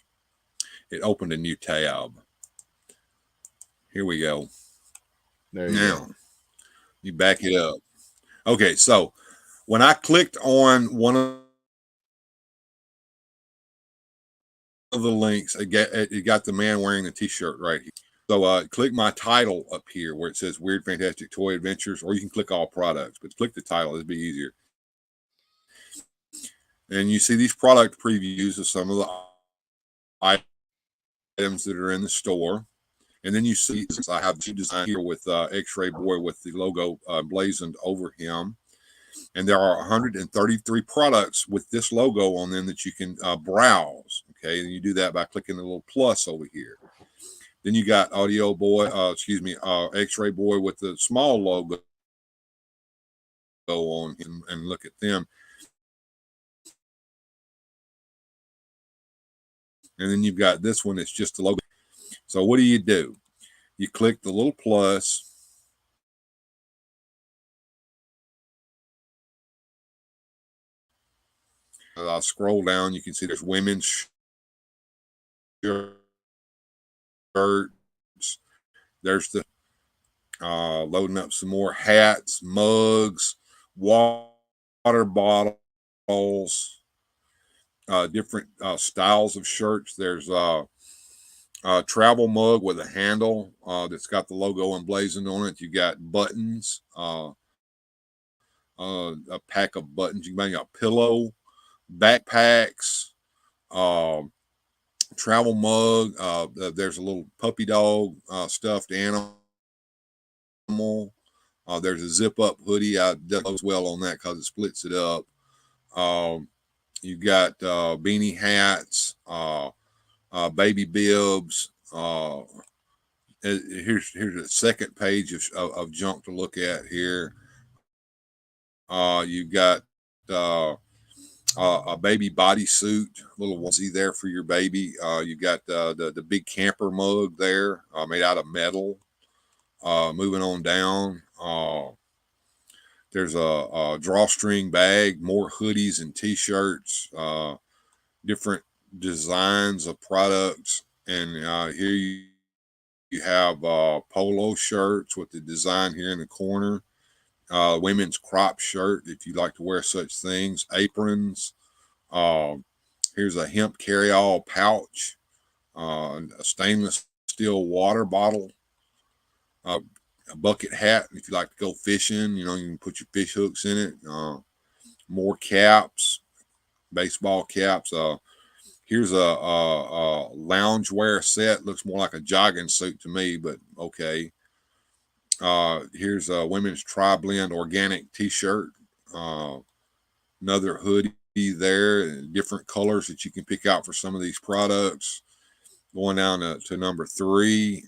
It opened a new tab. Here we go. There you go. You back it up. Okay, so when I clicked on one of the links, it got the man wearing the t-shirt right here. So click my title up here where it says Weird Fantastic Toy Adventures, or you can click all products, but click the title, it'd be easier. And you see these product previews of some of the items that are in the store. And then you see, I have two designs here with X-Ray Boy with the logo blazoned over him. And there are 133 products with this logo on them that you can browse. Okay, and you do that by clicking the little plus over here. Then you got Audio Boy, X-Ray Boy with the small logo on him, and look at them. And then you've got this one that's just the logo. So what do? You click the little plus. I'll scroll down. You can see there's women's shirts. There's the loading up some more hats, mugs, water bottles, different styles of shirts. There's a travel mug with a handle that's got the logo emblazoned on it. You got buttons, a pack of buttons. You can buy a pillow, backpacks, travel mug. There's a little puppy dog stuffed animal. There's a zip up hoodie. I does well on that because it splits it up. You got beanie hats, baby bibs. Here's a second page of junk to look at here. You got a baby bodysuit, little onesie there for your baby. You got the big camper mug there, made out of metal. Moving on down, there's a drawstring bag, more hoodies and t-shirts, different designs of products, and here you have polo shirts with the design here in the corner. Women's crop shirt, if you like to wear such things, aprons. Here's a hemp carry-all pouch, a stainless steel water bottle, a bucket hat. If you like to go fishing, you can put your fish hooks in it. More caps, baseball caps. Here's a loungewear set. Looks more like a jogging suit to me, but okay. Here's a women's tri-blend organic t-shirt. Another hoodie there, different colors that you can pick out for some of these products. Going down to number 3,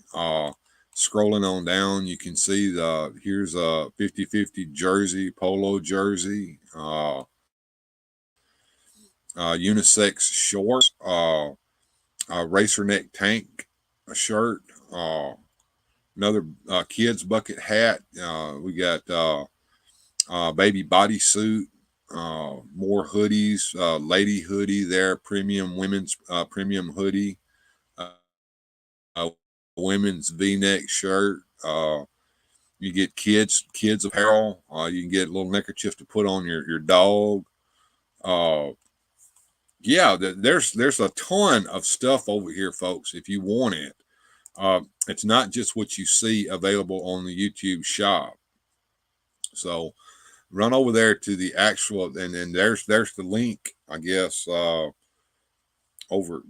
scrolling on down, you can see here's a 50-50 jersey, polo jersey, unisex shorts, racer neck tank, a shirt, another kids bucket hat. We got baby bodysuit, more hoodies, lady hoodie there, premium women's premium hoodie, women's V-neck shirt. You get kids apparel. You can get a little neckerchief to put on your dog. Yeah, there's a ton of stuff over here, folks. If you want it, it's not just what you see available on the YouTube shop. So run over there to the actual, and then there's the link, I guess, over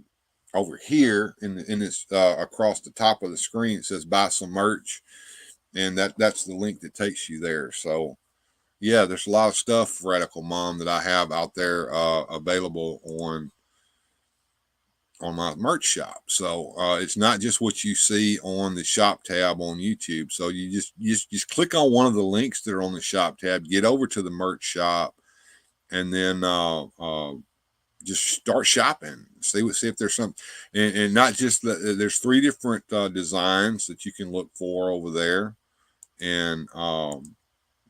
here in this across the top of the screen. It says buy some merch, and that's the link that takes you there. So yeah, there's a lot of stuff, Radical Mom, that I have out there available on my merch shop. So it's not just what you see on the shop tab on YouTube. So you just click on one of the links that are on the shop tab, get over to the merch shop, and then just start shopping. See if there's some, and not just there's 3 different designs that you can look for over there, and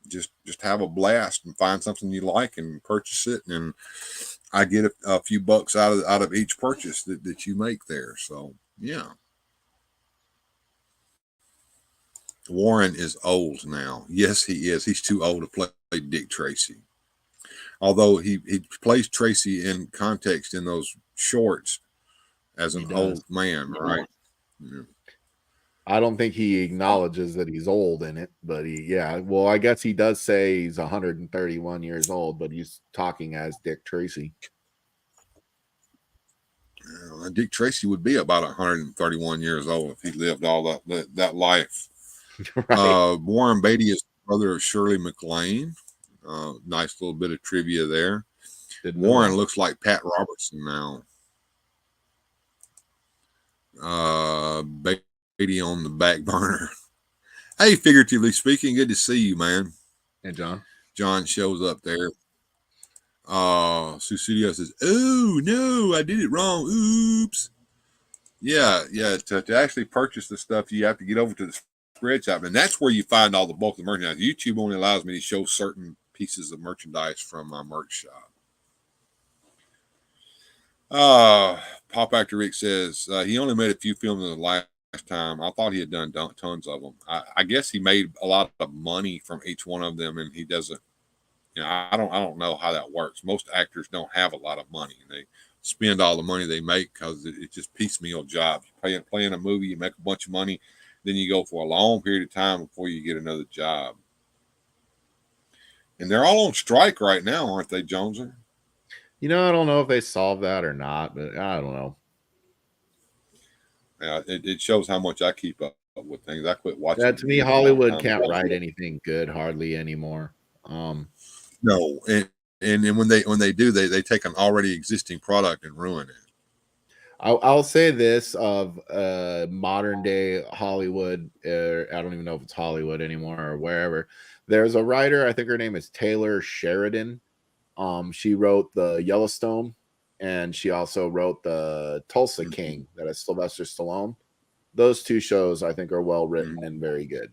just have a blast and find something you like and purchase it, and I get a few bucks out of each purchase that you make there. So yeah. Warren is old now. Yes, he is. He's too old to play Dick Tracy. Although he plays Tracy in context in those shorts as an old man, right? Yeah. I don't think he acknowledges that he's old in it, but well, I guess he does say he's 131 years old, but he's talking as Dick Tracy. Dick Tracy would be about 131 years old if he lived all that life. Right. Warren Beatty is the brother of Shirley MacLaine. Nice little bit of trivia there. Warren looks like Pat Robertson now. Beatty on the back burner. Hey, figuratively speaking, good to see you, man. Hey, John. John shows up there. Susudio says, "Oh no, I did it wrong. Oops." Yeah. To actually purchase the stuff, you have to get over to the spread shop, and that's where you find all the bulk of the merchandise. YouTube only allows me to show certain pieces of merchandise from my merch shop. Pop Actor Rick says he only made a few films in the last time. I thought he had done tons of them. I guess he made a lot of money from each one of them, and he doesn't. I don't know how that works. Most actors don't have a lot of money. They spend all the money they make because it's just piecemeal jobs. You play in a movie, you make a bunch of money, then you go for a long period of time before you get another job. And they're all on strike right now, aren't they, Joneser? I don't know if they solved that or not, but I don't know. Yeah, it shows how much I keep up with things. I quit watching. To me, Hollywood can't write anything good hardly anymore. No, and when they do, they take an already existing product and ruin it. I'll say this of modern day Hollywood. I don't even know if it's Hollywood anymore or wherever. There's a writer, I think her name is Taylor Sheridan. She wrote the Yellowstone, and she also wrote the Tulsa King that is Sylvester Stallone. Those 2 shows I think are well written and very good.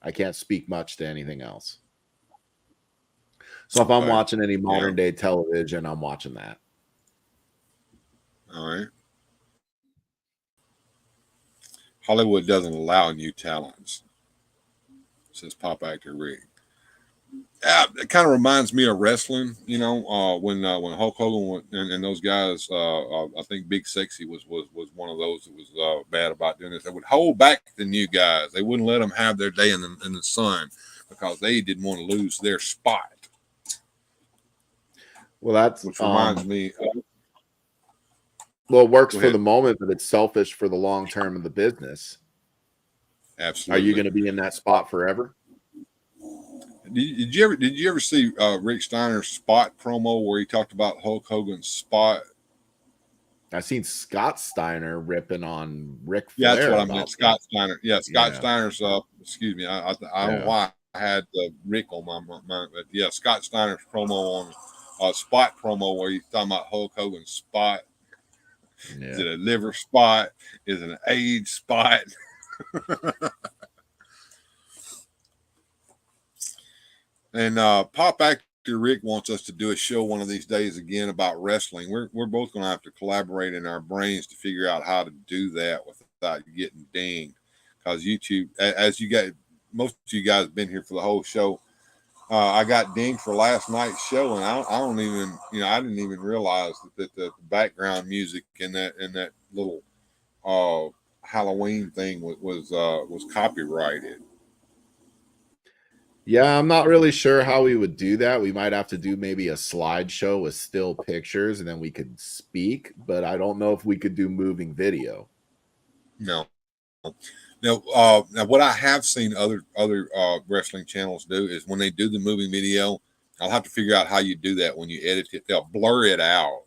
I can't speak much to anything else. So if I'm watching any modern day television, I'm watching that. All right. Hollywood doesn't allow new talents, says Pop Actor Rick. It kind of reminds me of wrestling, when Hulk Hogan and those guys. I think Big Sexy was one of those that was bad about doing this. They would hold back the new guys. They wouldn't let them have their day in the sun because they didn't want to lose their spot. Well, which reminds me. Well, it works Go for ahead. the moment, but it's selfish for the long term of the business. Absolutely. Are you going to be in that spot forever? Did you ever see Rick Steiner's spot promo where he talked about Hulk Hogan's spot? I've seen Scott Steiner ripping on Ric Yeah, that's Flair what I about meant. Scott Steiner. Yeah, Scott Yeah. Steiner's. Excuse me. I don't know why I had Rick on my mind, but yeah, Scott Steiner's promo on spot promo where he's talking about Hulk Hogan's spot. Yeah. Is it a liver spot? Is it an AIDS spot? And Pop Actor Rick wants us to do a show one of these days again about wrestling. We're both going to have to collaborate in our brains to figure out how to do that without getting dinged. Because YouTube, as you guys, most of you guys have been here for the whole show. I got dinged for last night's show, and I don't even, I didn't even realize that the background music in that little Halloween thing was copyrighted. Yeah, I'm not really sure how we would do that. We might have to do maybe a slideshow with still pictures and then we could speak, but I don't know if we could do moving video. No. Now, what I have seen other wrestling channels do is when they do the moving video, I'll have to figure out how you do that when you edit it. They'll blur it out.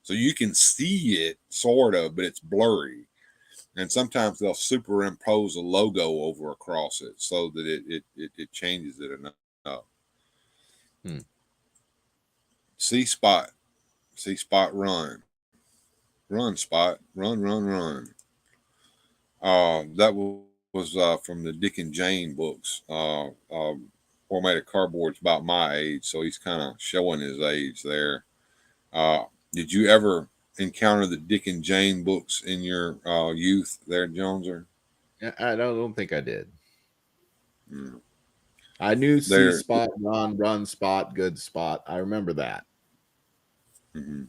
So you can see it, sort of, but it's blurry. And sometimes they'll superimpose a logo over across it so that it changes it enough. See Spot, run Spot, run. That was from the Dick and Jane books. Formatted cardboard's about my age, so he's kind of showing his age there. Did you ever encounter the Dick and Jane books in your youth there, Joneser? I don't think I did. I knew C Spot, run Spot, good spot. I remember that. Mm-hmm.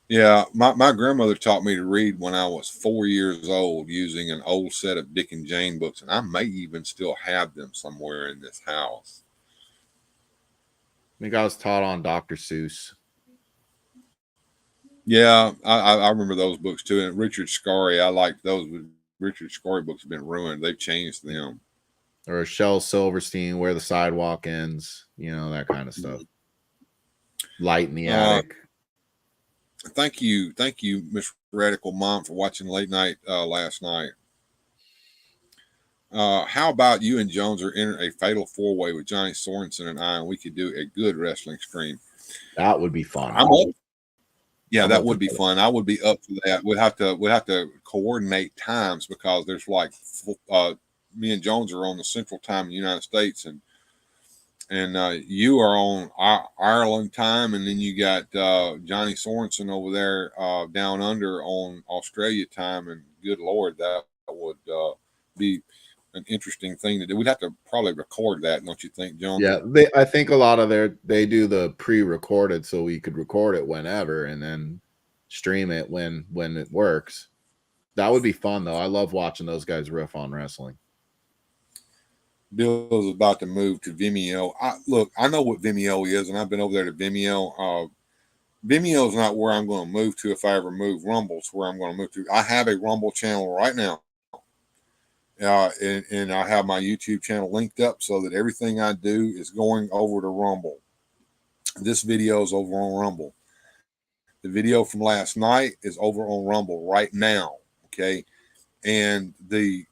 Yeah, my grandmother taught me to read when I was 4 years old using an old set of Dick and Jane books, and I may even still have them somewhere in this house. I think I was taught on Dr. Seuss. Yeah, I remember those books too. And Richard Scarry, I liked those. Richard Scarry books have been ruined. They've changed them. Or Shel Silverstein, Where the Sidewalk Ends, that kind of stuff. Light in the Attic. Thank you, Miss Radical Mom, for watching late night last night. How about you and Jones are in a fatal 4-way with Johnny Sorensen and I, and we could do a good wrestling stream? That would be fun. I'm up. Yeah, that would be fun. I would be up for that. We'd have to coordinate times because there's like me and Jones are on the Central Time in the United States, and you are on Ireland time, and then you got Johnny Sorensen over there down under on Australia time. And good Lord, that would be an interesting thing to do. We'd have to probably record that, don't you think, John? Yeah, I think a lot of they do the pre-recorded so we could record it whenever and then stream it when it works. That would be fun though. I love watching those guys riff on wrestling. Bill's about to move to Vimeo. I know what Vimeo is, and I've been over there to Vimeo. Vimeo is not where I'm going to move to if I ever move. Rumble's where I'm going to move to. I have a Rumble channel right now. And I have my YouTube channel linked up so that everything I do is going over to Rumble. This video is over on Rumble. The video from last night is over on Rumble right now. Okay. And the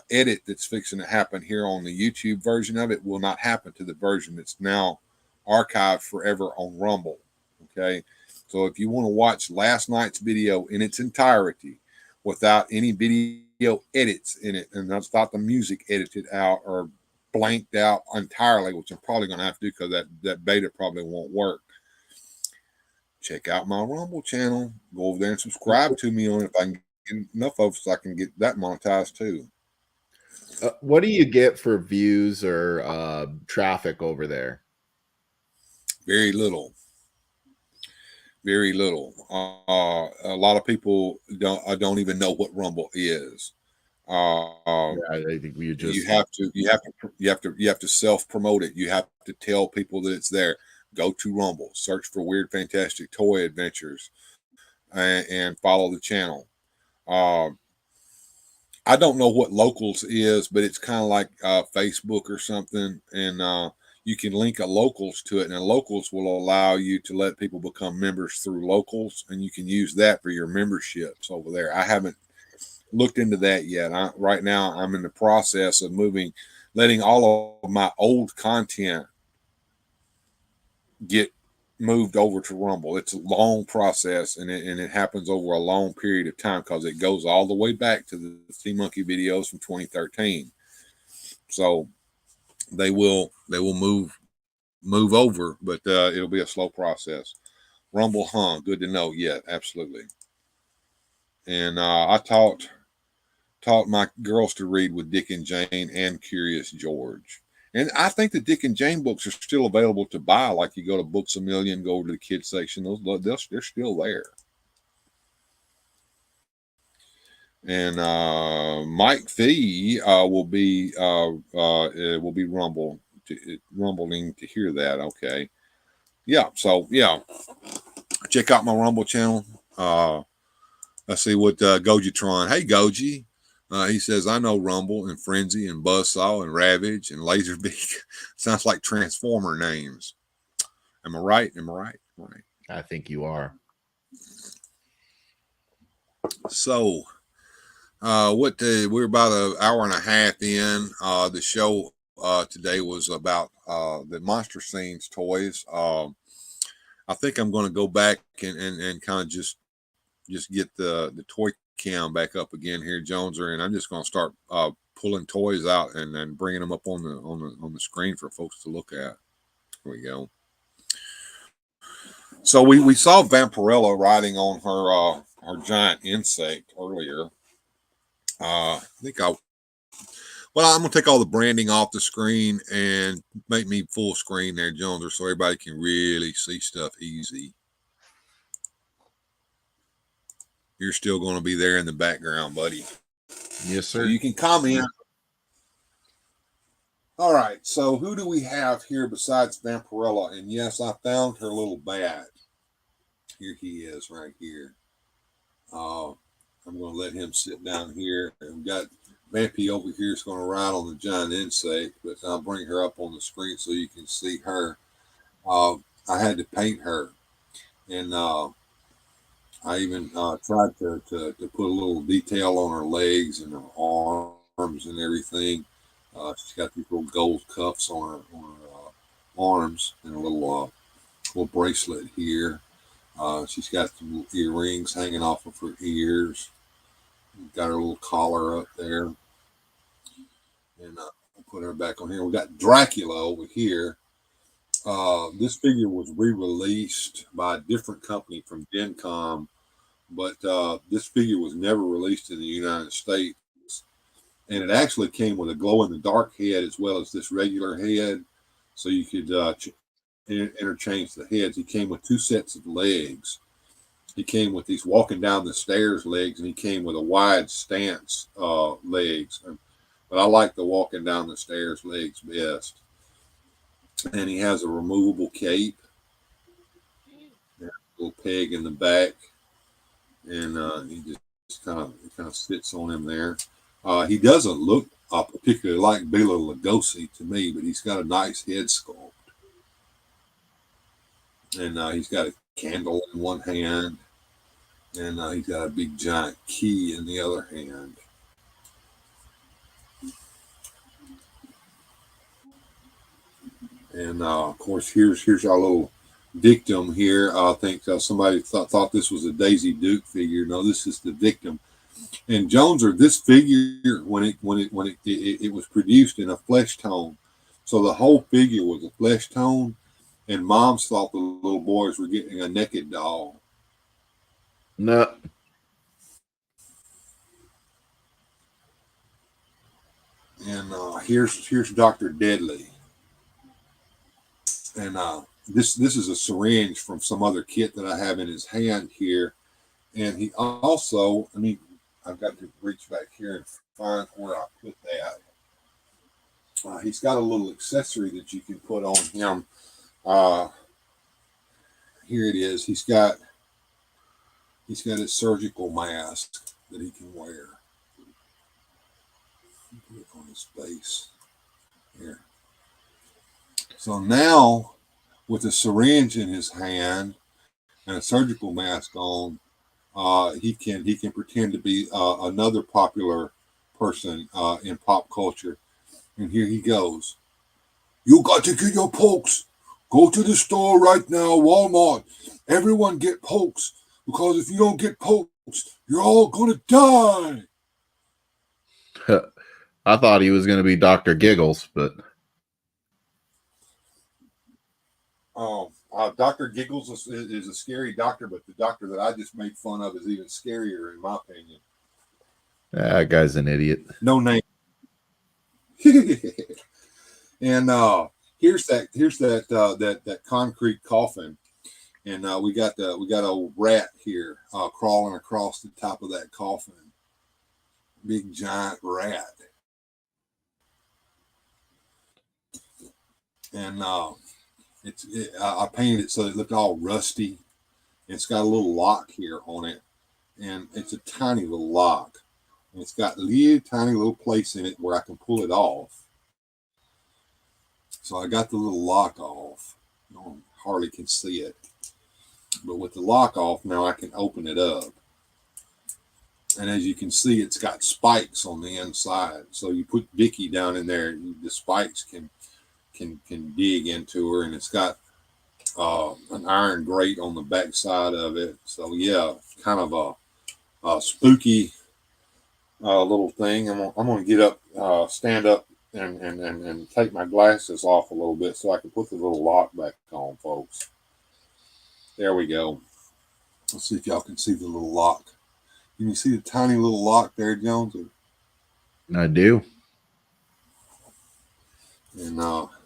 edit that's fixing to happen here on the YouTube version of it will not happen to the version that's now archived forever on Rumble. Okay. So if you want to watch last night's video in its entirety without any video edits in it, and that's not the music edited out or blanked out entirely, which I'm probably going to have to do because that beta probably won't work. Check out my Rumble channel. Go over there and subscribe to me on it. If I can get enough of it, so I can get that monetized too. What do you get for views or traffic over there? Very little. Very little. A lot of people don't even know what Rumble is. I think we just you have to self promote it. You have to tell people that it's there. Go to Rumble, search for Weird Fantastic Toy Adventures, and follow the channel. I don't know what Locals is, but it's kind of like Facebook or something, and you can link a Locals to it, and Locals will allow you to let people become members through Locals, and you can use that for your memberships over there. I haven't looked into that yet. Right now, I'm in the process of letting all of my old content get moved over to Rumble. It's a long process, and it happens over a long period of time because it goes all the way back to the Sea Monkey videos from 2013. So they will move over, but it'll be a slow process. Rumble, good to know. Yeah, absolutely. And I taught my girls to read with Dick and Jane and Curious George. And I think the Dick and Jane books are still available to buy. Like you go to Books A Million, go over to the kids section; they're still there. And Mike Fee will be rumbling to hear that. Okay, yeah. So yeah, check out my Rumble channel. Let's see what Gojitron. Hey Goji. He says, I know Rumble and Frenzy and Buzzsaw and Ravage and Laserbeak. Sounds like Transformer names. Am I right? Right. I think you are. So, we're about an hour and a half in. The show today was about the Monster Scenes toys. I think I'm going to go back and kind of just get the toy cam back up again here, Joneser, and I'm just going to start pulling toys out and then bringing them up on the screen for folks to look at. Here we go. So we saw Vampirella riding on her giant insect earlier. I'm going to take all the branding off the screen and make me full screen there, Joneser, so everybody can really see stuff easy. You're still going to be there in the background, buddy. Yes, sir. So you can comment. All right. So who do we have here besides Vampirella? And yes, I found her little bat. Here he is right here. I'm going to let him sit down here. And we've got Vampy over here is going to ride on the giant insect, but I'll bring her up on the screen so you can see her. I had to paint her. And I even tried to put a little detail on her legs and her arms and everything. She's got these little gold cuffs on her arms and a little bracelet here. She's got some earrings hanging off of her ears. Got her little collar up there. And I'll put her back on here. We got Dracula over here. This figure was re-released by a different company from Gencom, but this figure was never released in the United States. And it actually came with a glow-in-the-dark head as well as this regular head, so you could interchange the heads. He came with 2 sets of legs. He came with these walking down the stairs legs, and he came with a wide stance legs. But I like the walking down the stairs legs best. And he has a removable cape, and a little peg in the back, and he just kind of sits on him there. He doesn't look particularly like Bela Lugosi to me, but he's got a nice head sculpt, and he's got a candle in one hand, and he's got a big giant key in the other hand. And of course, here's our little victim here. I think somebody thought this was a Daisy Duke figure. No, this is the victim. And Joneser, this figure when it was produced in a flesh tone, so the whole figure was a flesh tone. And moms thought the little boys were getting a naked doll. No. And here's Dr. Deadly. And this is a syringe from some other kit that I have in his hand here. And he also, I've got to reach back here and find where I put that. He's got a little accessory that you can put on him. Here it is. He's got He's got his surgical mask that he can wear. Put it on his face. Here. So now, with a syringe in his hand and a surgical mask on, he can pretend to be another popular person in pop culture. And here he goes. You got to get your pokes. Go to the store right now, Walmart. Everyone get pokes, because if you don't get pokes, you're all gonna die. I thought he was going to be Dr. Giggles, but Dr. Giggles is a scary doctor, but the doctor that I just made fun of is even scarier, in my opinion. that guy's an idiot. No name. And here's that concrete coffin, and we got a rat here crawling across the top of that coffin. Big giant rat. And I painted it so it looked all rusty. It's got a little lock here on it, and it's a tiny little lock. And it's got a tiny little place in it where I can pull it off. So I got the little lock off. You hardly can see it, but with the lock off now, I can open it up. And as you can see, it's got spikes on the inside. So you put Vicky down in there, the spikes can dig into her, and it's got an iron grate on the back side of it. So yeah, kind of a spooky little thing. I'm gonna get up, stand up, and take my glasses off a little bit so I can put the little lock back on, folks. There we go. Let's see if y'all can see the little lock. Can you see the tiny little lock there, Jones? I do. And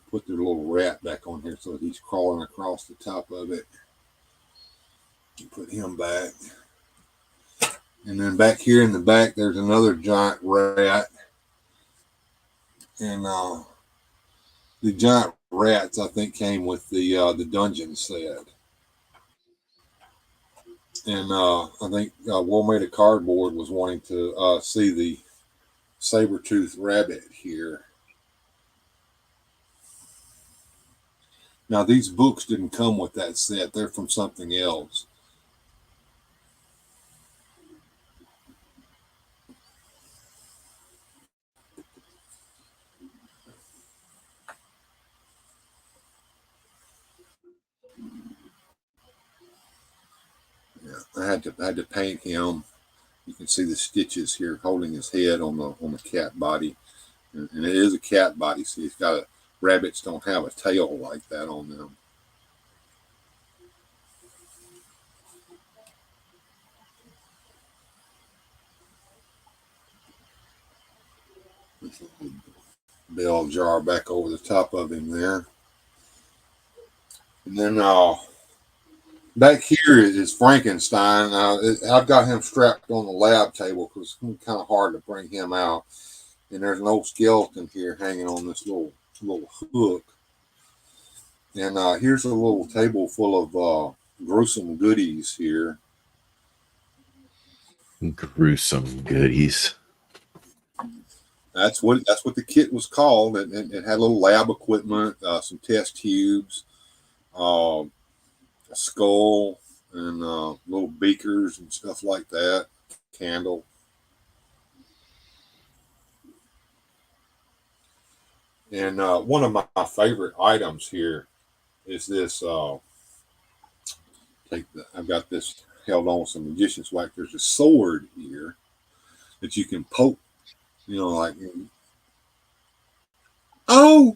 put the little rat back on here so he's crawling across the top of it. Put him back. And then back here in the back, there's another giant rat. And the giant rats, I think, came with the dungeon set. And I think World Made of Cardboard was wanting to see the saber-toothed rabbit here. Now, these books didn't come with that set. They're from something else. Yeah, I had to paint him. You can see the stitches here holding his head on the cat body, and it is a cat body. See, it's got rabbits don't have a tail like that on them. Bell jar back over the top of him there. And then back here is Frankenstein. I've got him strapped on the lab table because it's kind of hard to bring him out. And there's an old skeleton here hanging on this little hook. And here's a little table full of gruesome goodies here. Gruesome goodies. That's what the kit was called. It had a little lab equipment, some test tubes, a skull, and little beakers and stuff like that. Candle. And one of my favorite items here is this. I've got this held on with some magician's wax. There's a sword here that you can poke. You know, like, oh,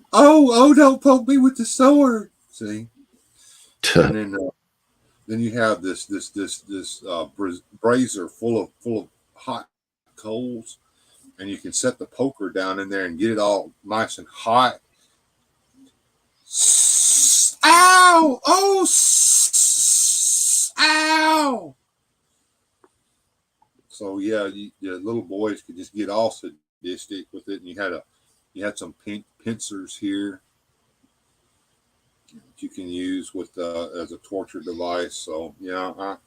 don't poke me with the sword. See? And then you have this brazier full of hot coals, and you can set the poker down in there and get it all nice and hot. Ow! Oh! Ow! So yeah, the little boys could just get all sadistic with it, and you had some pincers here that you can use with as a torture device. So yeah,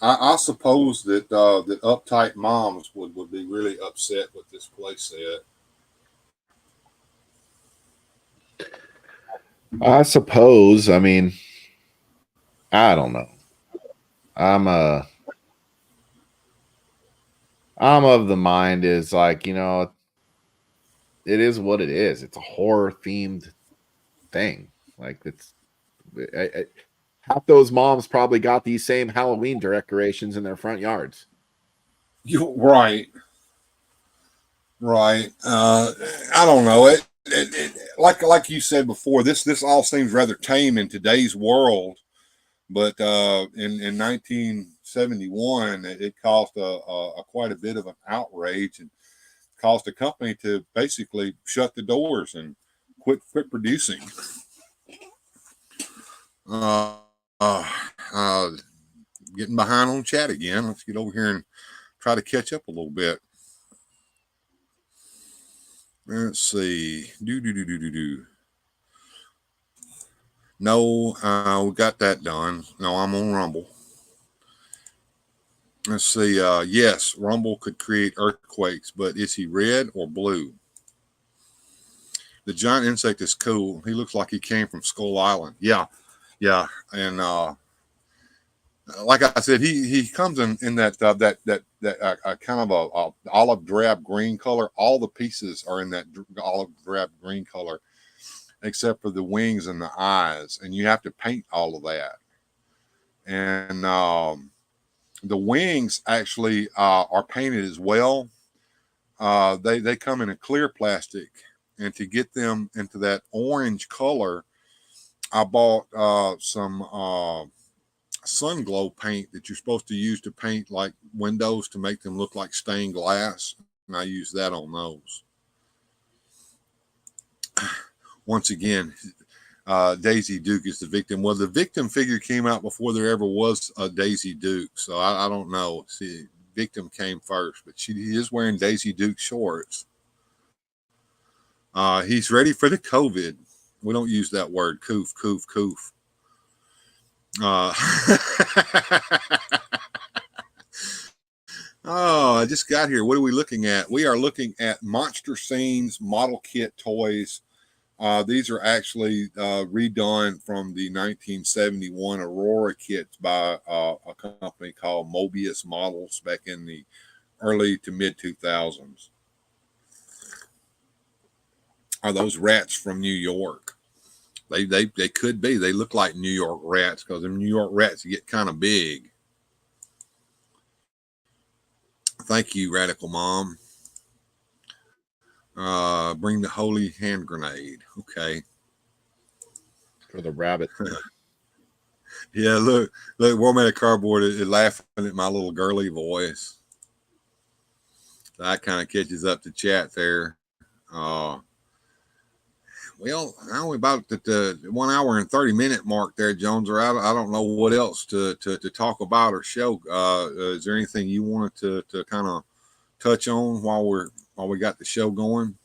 I suppose that that uptight moms would be really upset with this play set. I suppose. I mean, I don't know. I'm of the mind is like, it is what it is. It's a horror themed thing. Like half those moms probably got these same Halloween decorations in their front yards. You right. I don't know. Like you said before, this all seems rather tame in today's world. But in 1971, it caused a quite a bit of an outrage and caused the company to basically shut the doors and quit producing. Getting behind on chat again. Let's get over here and try to catch up a little bit. Let's see. No, we got that done. No, I'm on Rumble. Let's see. Yes, Rumble could create earthquakes, but is he red or blue? The giant insect is cool. He looks like he came from Skull Island. Yeah. And like I said, he comes in that kind of a olive drab green color. All the pieces are in that olive drab green color, except for the wings and the eyes, and you have to paint all of that. And the wings actually are painted as well. They come in a clear plastic, and to get them into that orange color, I bought some sun glow paint that you're supposed to use to paint like windows to make them look like stained glass, and I use that on those. Once again, Daisy Duke is the victim. Well, the victim figure came out before there ever was a Daisy Duke, so I don't know. See, victim came first, but she is wearing Daisy Duke shorts. He's ready for the COVID. We don't use that word, coof. Oh, I just got here. What are we looking at? We are looking at Monster Scenes model kit toys. These are actually redone from the 1971 Aurora kits by a company called Mobius Models back in the early to mid 2000s. Are those rats from New York? They could be. They look like New York rats because them New York rats get kind of big. Thank you, Radical Mom. Bring the holy hand grenade. Okay. For the rabbit. Yeah, look, War Man Cardboard is laughing at my little girly voice. That kind of catches up to chat there. Well, now we're about at the 1 hour and 30-minute mark there, Jones. Or I don't know what else to talk about or show. Is there anything you wanted to kind of touch on while we got the show going?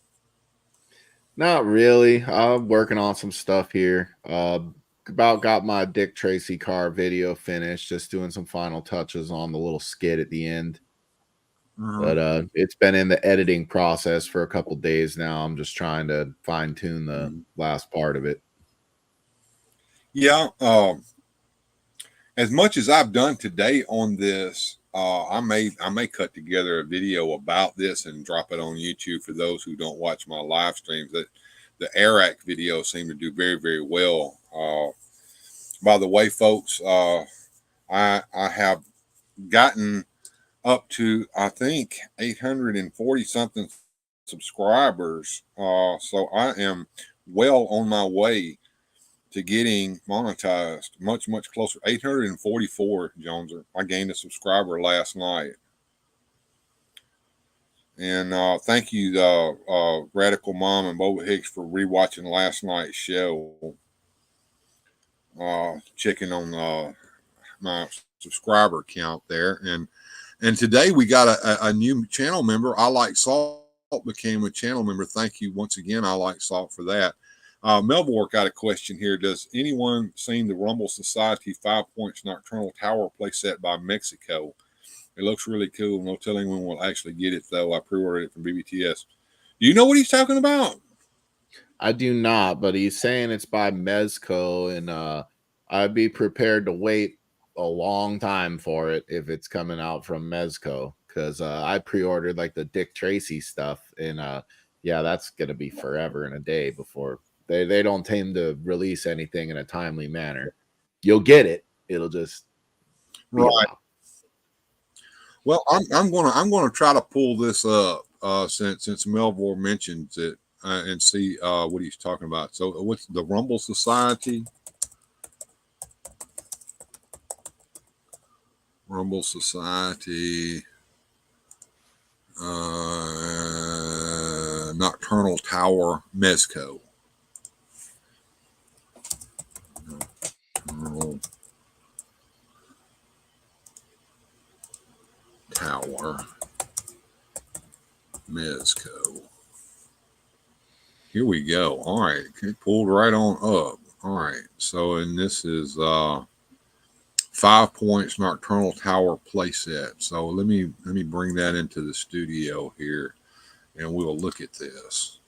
Not really. I'm working on some stuff here. About got my Dick Tracy car video finished. Just doing some final touches on the little skit at the end. But it's been in the editing process for a couple days now. I'm just trying to fine tune the last part of it. Yeah. As much as I've done today on this, I may cut together a video about this and drop it on YouTube for those who don't watch my live streams. That the Arac videos seem to do very, very well. By the way, folks, I have gotten up to, I think, 840 something subscribers. So I am well on my way to getting monetized, much closer. 844, Joneser. I gained a subscriber last night. And thank you, Radical Mom and Boba Hicks, for rewatching last night's show. Checking on my subscriber count there. And today we got a new channel member. I Like Salt became a channel member. Thank you once again, I Like Salt, for that. Melville got a question here. Does anyone seen the Rumble Society 5 Points Nocturnal Tower playset by Mexico? It looks really cool. No telling when we'll actually get it, though. I pre-ordered it from BBTS. Do you know what he's talking about? I do not, but he's saying it's by Mezco, and I'd be prepared to wait a long time for it if it's coming out from Mezco, because I pre-ordered like the Dick Tracy stuff, and yeah, that's gonna be forever and a day before they don't tend to release anything in a timely manner. You'll get it; it'll just be right. Well, I'm gonna try to pull this up since Melville mentions it and see what he's talking about. So, what's the Rumble Society? Rumble Society Nocturnal Tower Mezco. Nocturnal Tower Mezco. Here we go. All right, it pulled right on up. All right, so and this is 5 Points Nocturnal Tower playset. So let me bring that into the studio here, and we'll look at this.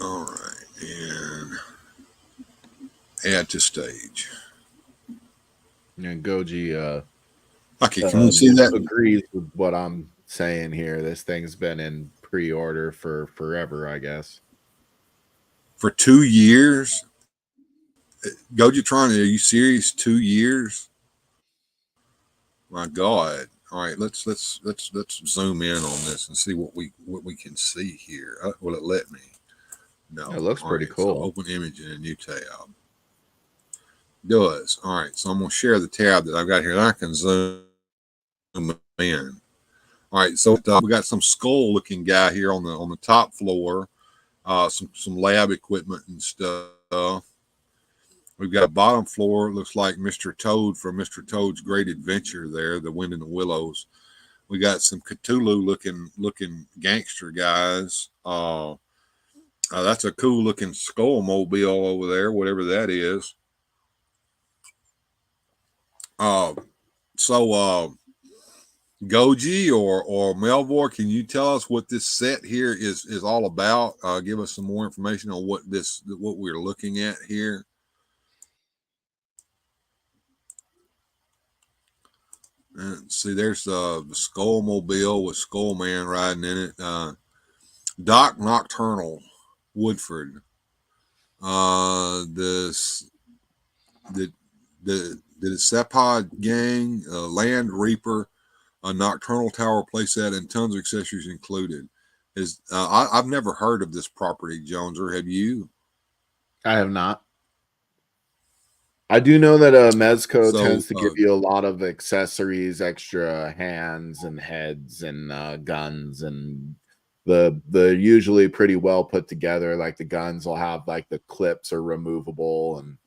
All right, and add to stage. And Goji, okay, can you see that? Agrees with what I'm saying here. This thing's been in pre-order for forever, I guess. For 2 years? Gojitron, are you serious? 2 years? My God. All right, let's zoom in on this and see what we can see here. Will it let me? No. It looks pretty cool. So open image in a new tab. Does. All right, so I'm going to share the tab that I've got here. And I can zoom in. All right, so we got some skull-looking guy here on the top floor. Some lab equipment and stuff. We've got a bottom floor. It looks like Mr. Toad from Mr. Toad's Great Adventure there, The Wind in the Willows. We got some Cthulhu-looking gangster guys. That's a cool-looking skull mobile over there, whatever that is. Goji or Melvor, can you tell us what this set here is all about? Give us some more information on what we're looking at here. And see, there's the Skull Mobile with Skull Man riding in it. Doc Nocturnal, Woodford. The Sepod Gang, Land Reaper, a Nocturnal Tower playset, and tons of accessories included. I've never heard of this property, Jones, or have you? I have not. I do know that Mezco tends to give you a lot of accessories, extra hands and heads and guns, and they're usually pretty well put together. Like the guns will have like the clips are removable, and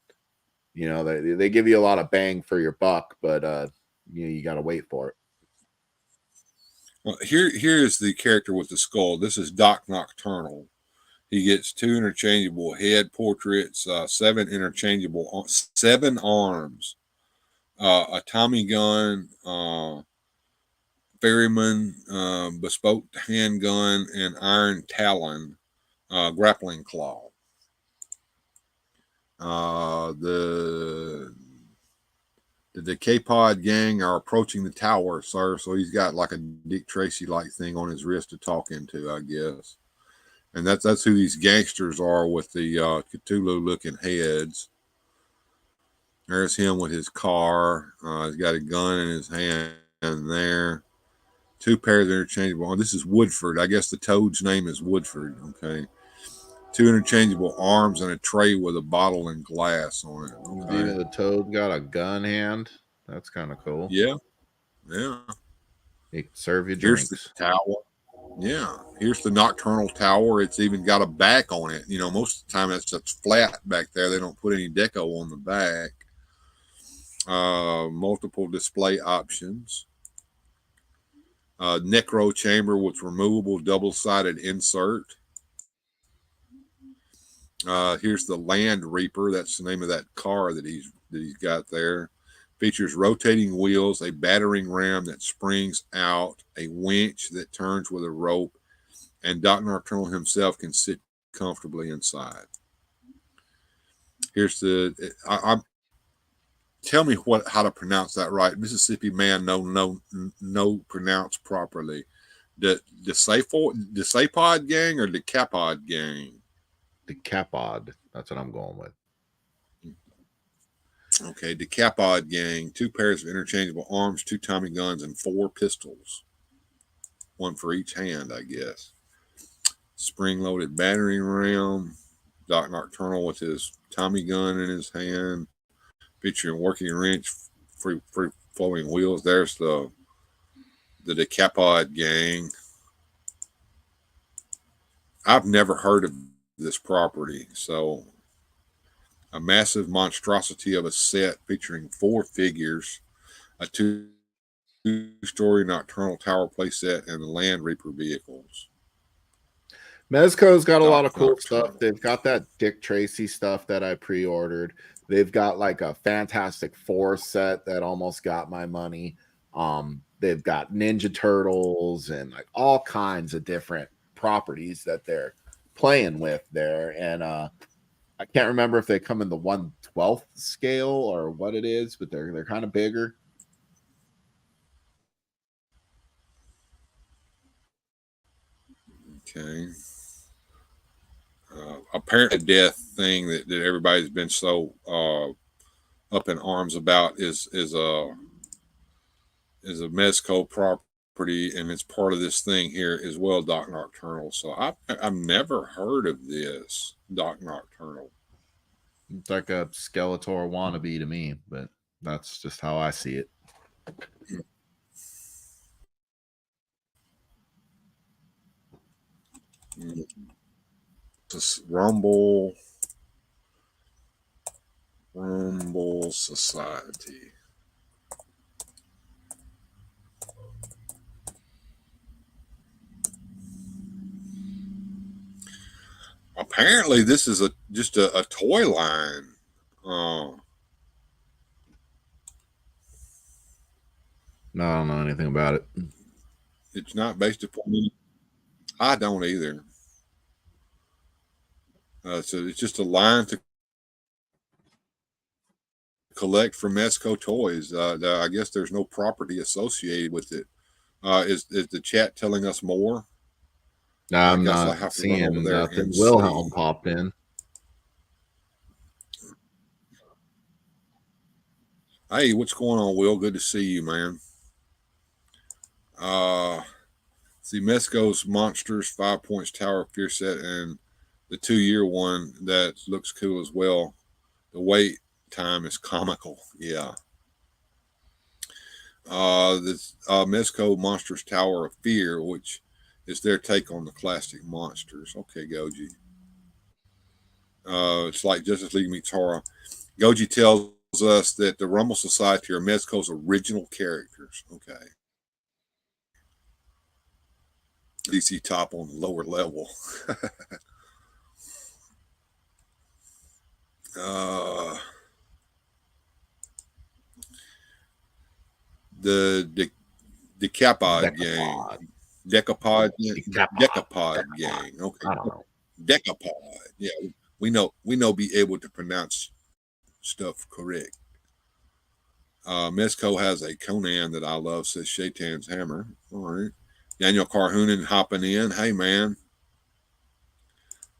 you know they give you a lot of bang for your buck, but you got to wait for it. Well, here is the character with the skull. This is Doc Nocturnal. He gets 2 interchangeable head portraits, 7 arms, a Tommy gun, ferryman, bespoke handgun, and iron talon, grappling claw. The K-Pod gang are approaching the tower, sir. So he's got like a Dick Tracy-like thing on his wrist to talk into, I guess. And that's who these gangsters are with the Cthulhu-looking heads. There's him with his car. He's got a gun in his hand there. 2 pairs of interchangeable. Oh, this is Woodford. I guess the Toad's name is Woodford. Okay. 2 interchangeable arms and a tray with a bottle and glass on it. Okay. Even the Toad got a gun hand. That's kind of cool. Yeah. Yeah. He can serve you drinks. Here's the tower. Yeah, here's the Nocturnal Tower. It's even got a back on it. You know, most of the time that's flat back there. They don't put any deco on the back. multiple display options. Necro chamber with removable double-sided insert. Here's the Land Reaper. That's the name of that car that he's got there. Features rotating wheels, a battering ram that springs out, a winch that turns with a rope, and Dr. Nocturnal himself can sit comfortably inside. Here's the. Tell me how to pronounce that right. Mississippi man, no pronounce properly. The Sapod gang or the Capod gang? The Capod. That's what I'm going with. Okay, the Capod gang. 2 pairs of interchangeable arms, 2 Tommy guns, and 4 pistols. 1 for each hand, I guess. Spring-loaded battering ram. Doc Nocturnal with his Tommy gun in his hand. Featuring working wrench, free flowing wheels. There's the Decapod gang. I've never heard of this property, so a massive monstrosity of a set featuring 4 figures, a 2-story Nocturnal Tower playset, and the Land Reaper vehicles. Mezco's got a lot of cool stuff. They've got that Dick Tracy stuff that I pre-ordered. They've got like a Fantastic Four set that almost got my money. They've got Ninja Turtles and like all kinds of different properties that they're playing with there. And I can't remember if they come in the 1/12 scale or what it is, but they're kind of bigger. Okay. Apparently, death thing that everybody's been so up in arms about is a Mezco property, and it's part of this thing here as well, Doc Nocturnal. So I've never heard of this Doc Nocturnal. It's like a Skeletor wannabe to me, but that's just how I see it. This Rumble Society. Apparently, this is just a toy line. No, I don't know anything about it. It's not based upon any. I don't either. So it's just a line to collect from Mezco Toys. I guess there's no property associated with it. Is the chat telling us more? No, I'm not seeing nothing. Wilhelm popped in. Hey, what's going on, Will? Good to see you, man. See Mezco's Monsters 5 Points Tower Fear Set and the 2-year one that looks cool as well. The wait time is comical. Yeah. This Mezco Monsters Tower of Fear, which is their take on the classic monsters. Okay, Goji. It's like Justice League meets horror. Goji tells us that the Rumble Society are Mezco's original characters. Okay. DC top on the lower level. The Decapod gang. Decapod gang. Okay. I don't know. Decapod. Yeah, we know be able to pronounce stuff correct. Mezco has a Conan that I love, says Shaitan's Hammer. All right. Daniel Carhoonan hopping in. Hey, man.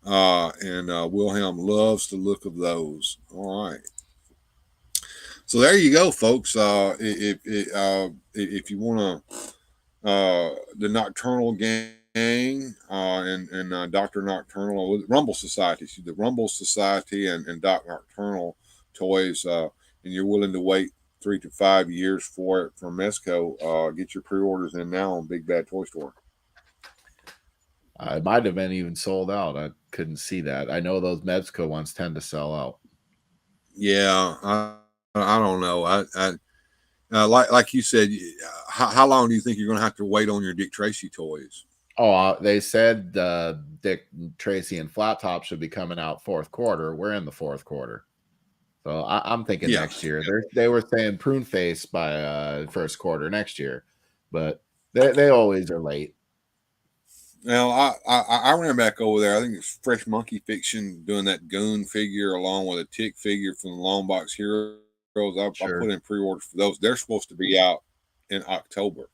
And Wilhelm loves the look of those. All right. So there you go, folks. If you want to, the Nocturnal gang and Dr. Nocturnal, Rumble Society, the Rumble Society and Doc Nocturnal toys, and you're willing to wait 3 to 5 years for it from Mezco, get your pre-orders in now on Big Bad Toy Store. It might have been even sold out. I couldn't see that. I know those Mezco ones tend to sell out. Yeah, I don't know. Like you said, how long do you think you're going to have to wait on your Dick Tracy toys? Oh, they said Dick Tracy and Flat Top should be coming out fourth quarter. We're in the fourth quarter, so I'm thinking next year. They were saying Prune Face by first quarter next year, but they always are late. Now, I ran back over there. I think it's Fresh Monkey Fiction doing that Goon figure along with a Tick figure from the Long Box Heroes. I put in pre-orders for those. They're supposed to be out in October.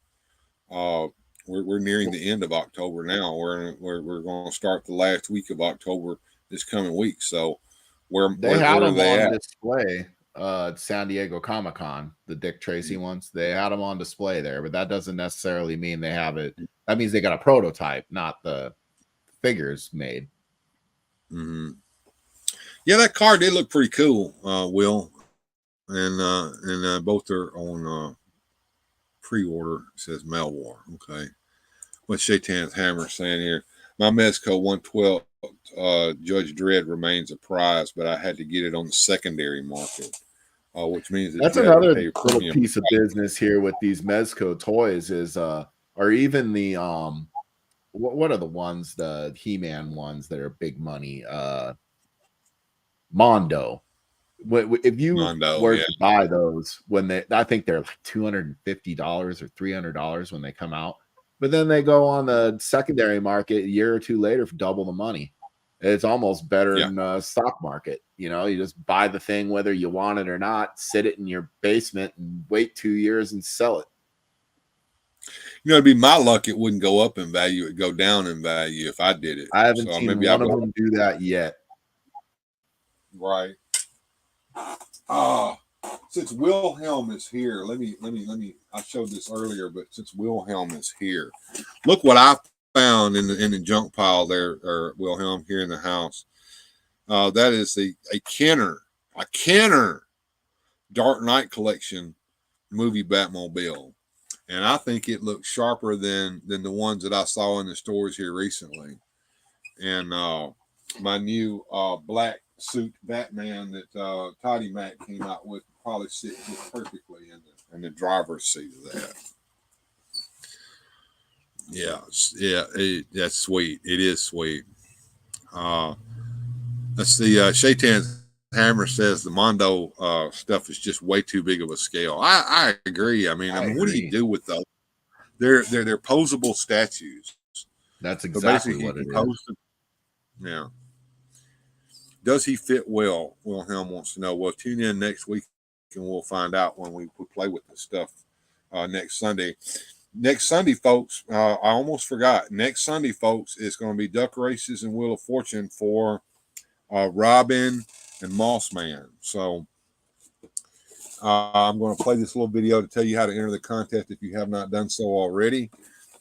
We're nearing the end of October now. We're going to start the last week of October this coming week. So they had them on display at San Diego Comic-Con, the Dick Tracy ones. They had them on display there, but that doesn't necessarily mean they have it. That means they got a prototype, not the figures made. Mm-hmm. Yeah, that card did look pretty cool, Will, and both are on pre-order. It says Mail War. Okay, what Shaitan's Hammer saying here? My Mezco 112 Judge Dredd remains a prize, but I had to get it on the secondary market, which means that's another little piece of business here with these Mezco toys is or even the what are the ones, the He-Man ones that are big money? Mondo. If you were to buy those when I think they're like $250 or $300 when they come out, but then they go on the secondary market a year or two later for double the money. It's almost better than the stock market. You know, you just buy the thing whether you want it or not, sit it in your basement and wait 2 years and sell it. You know, it'd be my luck it wouldn't go up in value; it'd go down in value if I did it. I haven't seen one of them do that yet. Right. Since Wilhelm is here, let me. I showed this earlier, but since Wilhelm is here, look what I found in the junk pile there, or Wilhelm here in the house. That is a Kenner Dark Knight collection movie Batmobile. And I think it looks sharper than the ones that I saw in the stores here recently. And my new black suit Batman that Toddy Mac came out with probably sits perfectly in the driver's seat of that. That's sweet. It is sweet. Let's see. Shaitan's Hammer says the Mondo stuff is just way too big of a scale. I agree. I mean, what do you do with those? They're posable statues. That's exactly what it is. Yeah. Does he fit well? Wilhelm wants to know. Well, tune in next week and we'll find out when we play with this stuff next Sunday. Next Sunday, folks, I almost forgot. Next Sunday, folks, is going to be Duck Races and Wheel of Fortune for Robin and Moss Man. So I'm going to play this little video to tell you how to enter the contest if you have not done so already.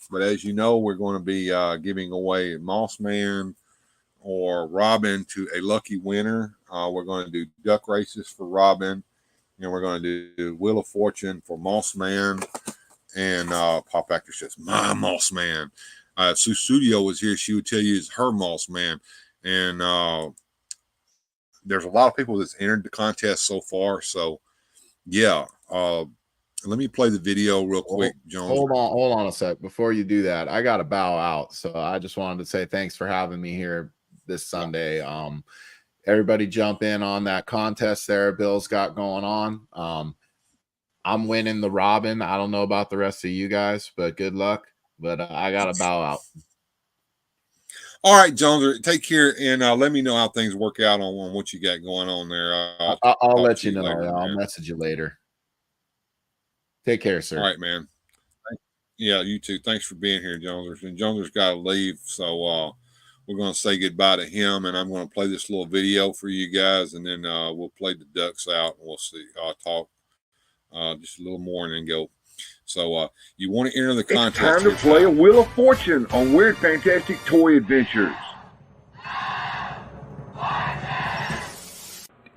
But as you know, we're going to be giving away Moss Man or Robin to a lucky winner. We're going to do Duck Races for Robin, and we're going to do Wheel of Fortune for Moss Man. And Pop Actor says, my Moss Man. Sue Studio was here. She would tell you it's her Moss Man. And there's a lot of people that's entered the contest so far. So, yeah. Let me play the video real quick, Jones. Hold on a sec. Before you do that, I got to bow out. So I just wanted to say thanks for having me here this Sunday. Everybody jump in on that contest there Bill's got going on. I'm winning the Robin. I don't know about the rest of you guys, but good luck. But I got to bow out. All right, Jones, take care, and let me know how things work out on what you got going on there. I'll let you know. I'll message you later. Take care, sir. All right, man. Yeah, you too. Thanks for being here, Jones. And Jones got to leave, so we're going to say goodbye to him, and I'm going to play this little video for you guys, and then we'll play the ducks out, and we'll see. Talk just a little more and then go. So you want to enter the contest. It's time to play a Wheel of Fortune on Weird Fantastic Toy Adventures.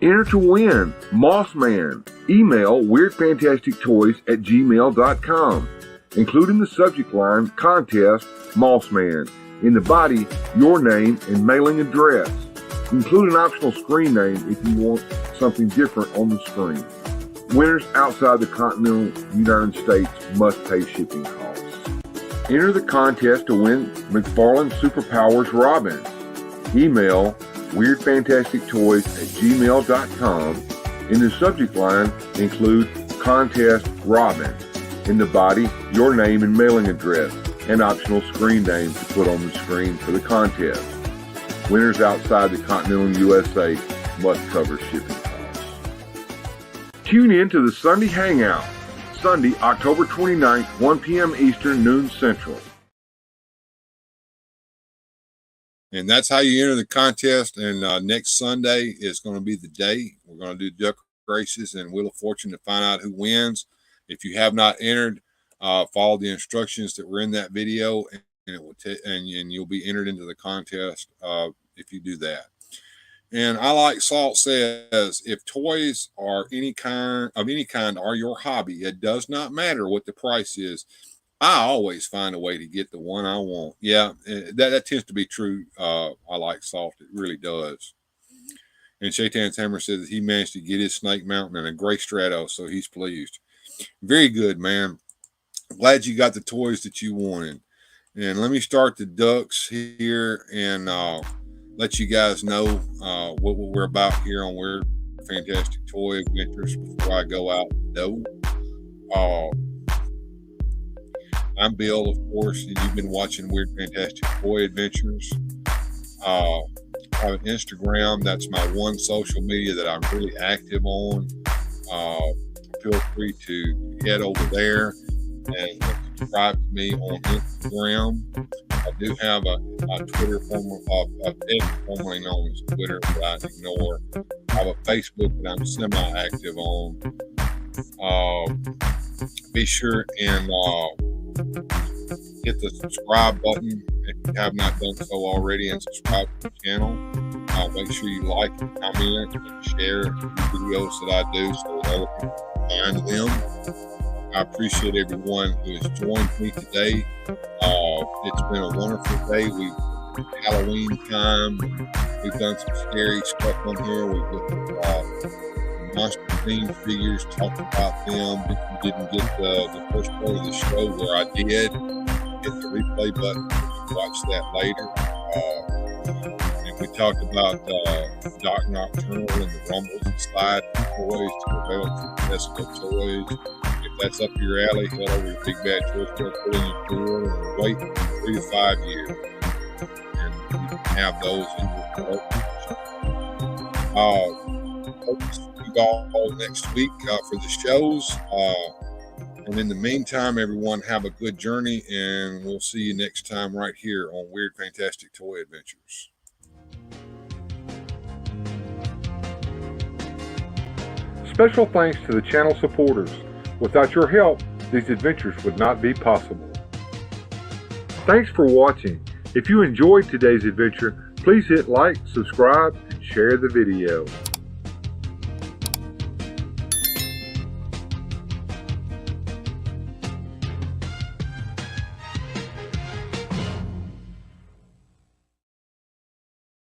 Enter to win Moss Man. Email weirdfantastictoys@gmail.com. Include in the subject line contest Moss Man. In the body, your name and mailing address. Include an optional screen name if you want something different on the screen. Winners outside the continental United States must pay shipping costs. Enter the contest to win McFarlane Superpowers Robins. Email weirdfantastictoys@gmail.com. In the subject line, include Contest Robin. In the body, your name and mailing address, and optional screen name to put on the screen for the contest. Winners outside the continental USA must cover shipping costs. Tune in to the Sunday Hangout, Sunday, October 29th, 1 p.m. Eastern, noon Central. And that's how you enter the contest. And next Sunday is going to be the day. We're going to do duck races and Wheel of Fortune to find out who wins. If you have not entered, follow the instructions that were in that video, and it will and you'll be entered into the contest if you do that. And I Like Salt says, if toys are any kind are your hobby, it does not matter what the price is. I always find a way to get the one I want. Yeah, that tends to be true. I Like Salt. It really does. And Shaitan's Hammer says that he managed to get his Snake Mountain and a gray Strato, so he's pleased. Very good, man. Glad you got the toys that you wanted. And let me start the ducks here and let you guys know what we're about here on Weird Fantastic Toy Adventures before I go out the door. I'm Bill, of course, and you've been watching Weird Fantastic Toy Adventures. I have an Instagram. That's my one social media that I'm really active on. Feel free to head over there and subscribe to me on Instagram. I do have a Twitter formerly known as Twitter, that I ignore. I have a Facebook that I'm semi-active on. Be sure and hit the subscribe button if you have not done so already, and subscribe to the channel. Make sure you like, comment, and share the videos that I do so that other people can find them. I appreciate everyone who has joined me today. It's been a wonderful day. Halloween time. We've done some scary stuff on here. We've looked at monster themed figures, talked about them. If you didn't get the first part of the show where I did, hit the replay button. Watch that later. And we talked about Doc Nocturnal and the Rumbles and Slide toys to avail from Tesco Toys. If that's up your alley, head over to Big Bad Toy Store, put in your tour, and wait 3 to 5 years. And you can have those in your collection. Hope to see you all next week for the shows. And in the meantime, everyone, have a good journey, and we'll see you next time right here on Weird Fantastic Toy Adventures. Special thanks to the channel supporters. Without your help, these adventures would not be possible. Thanks for watching. If you enjoyed today's adventure, please hit like, subscribe, and share the video.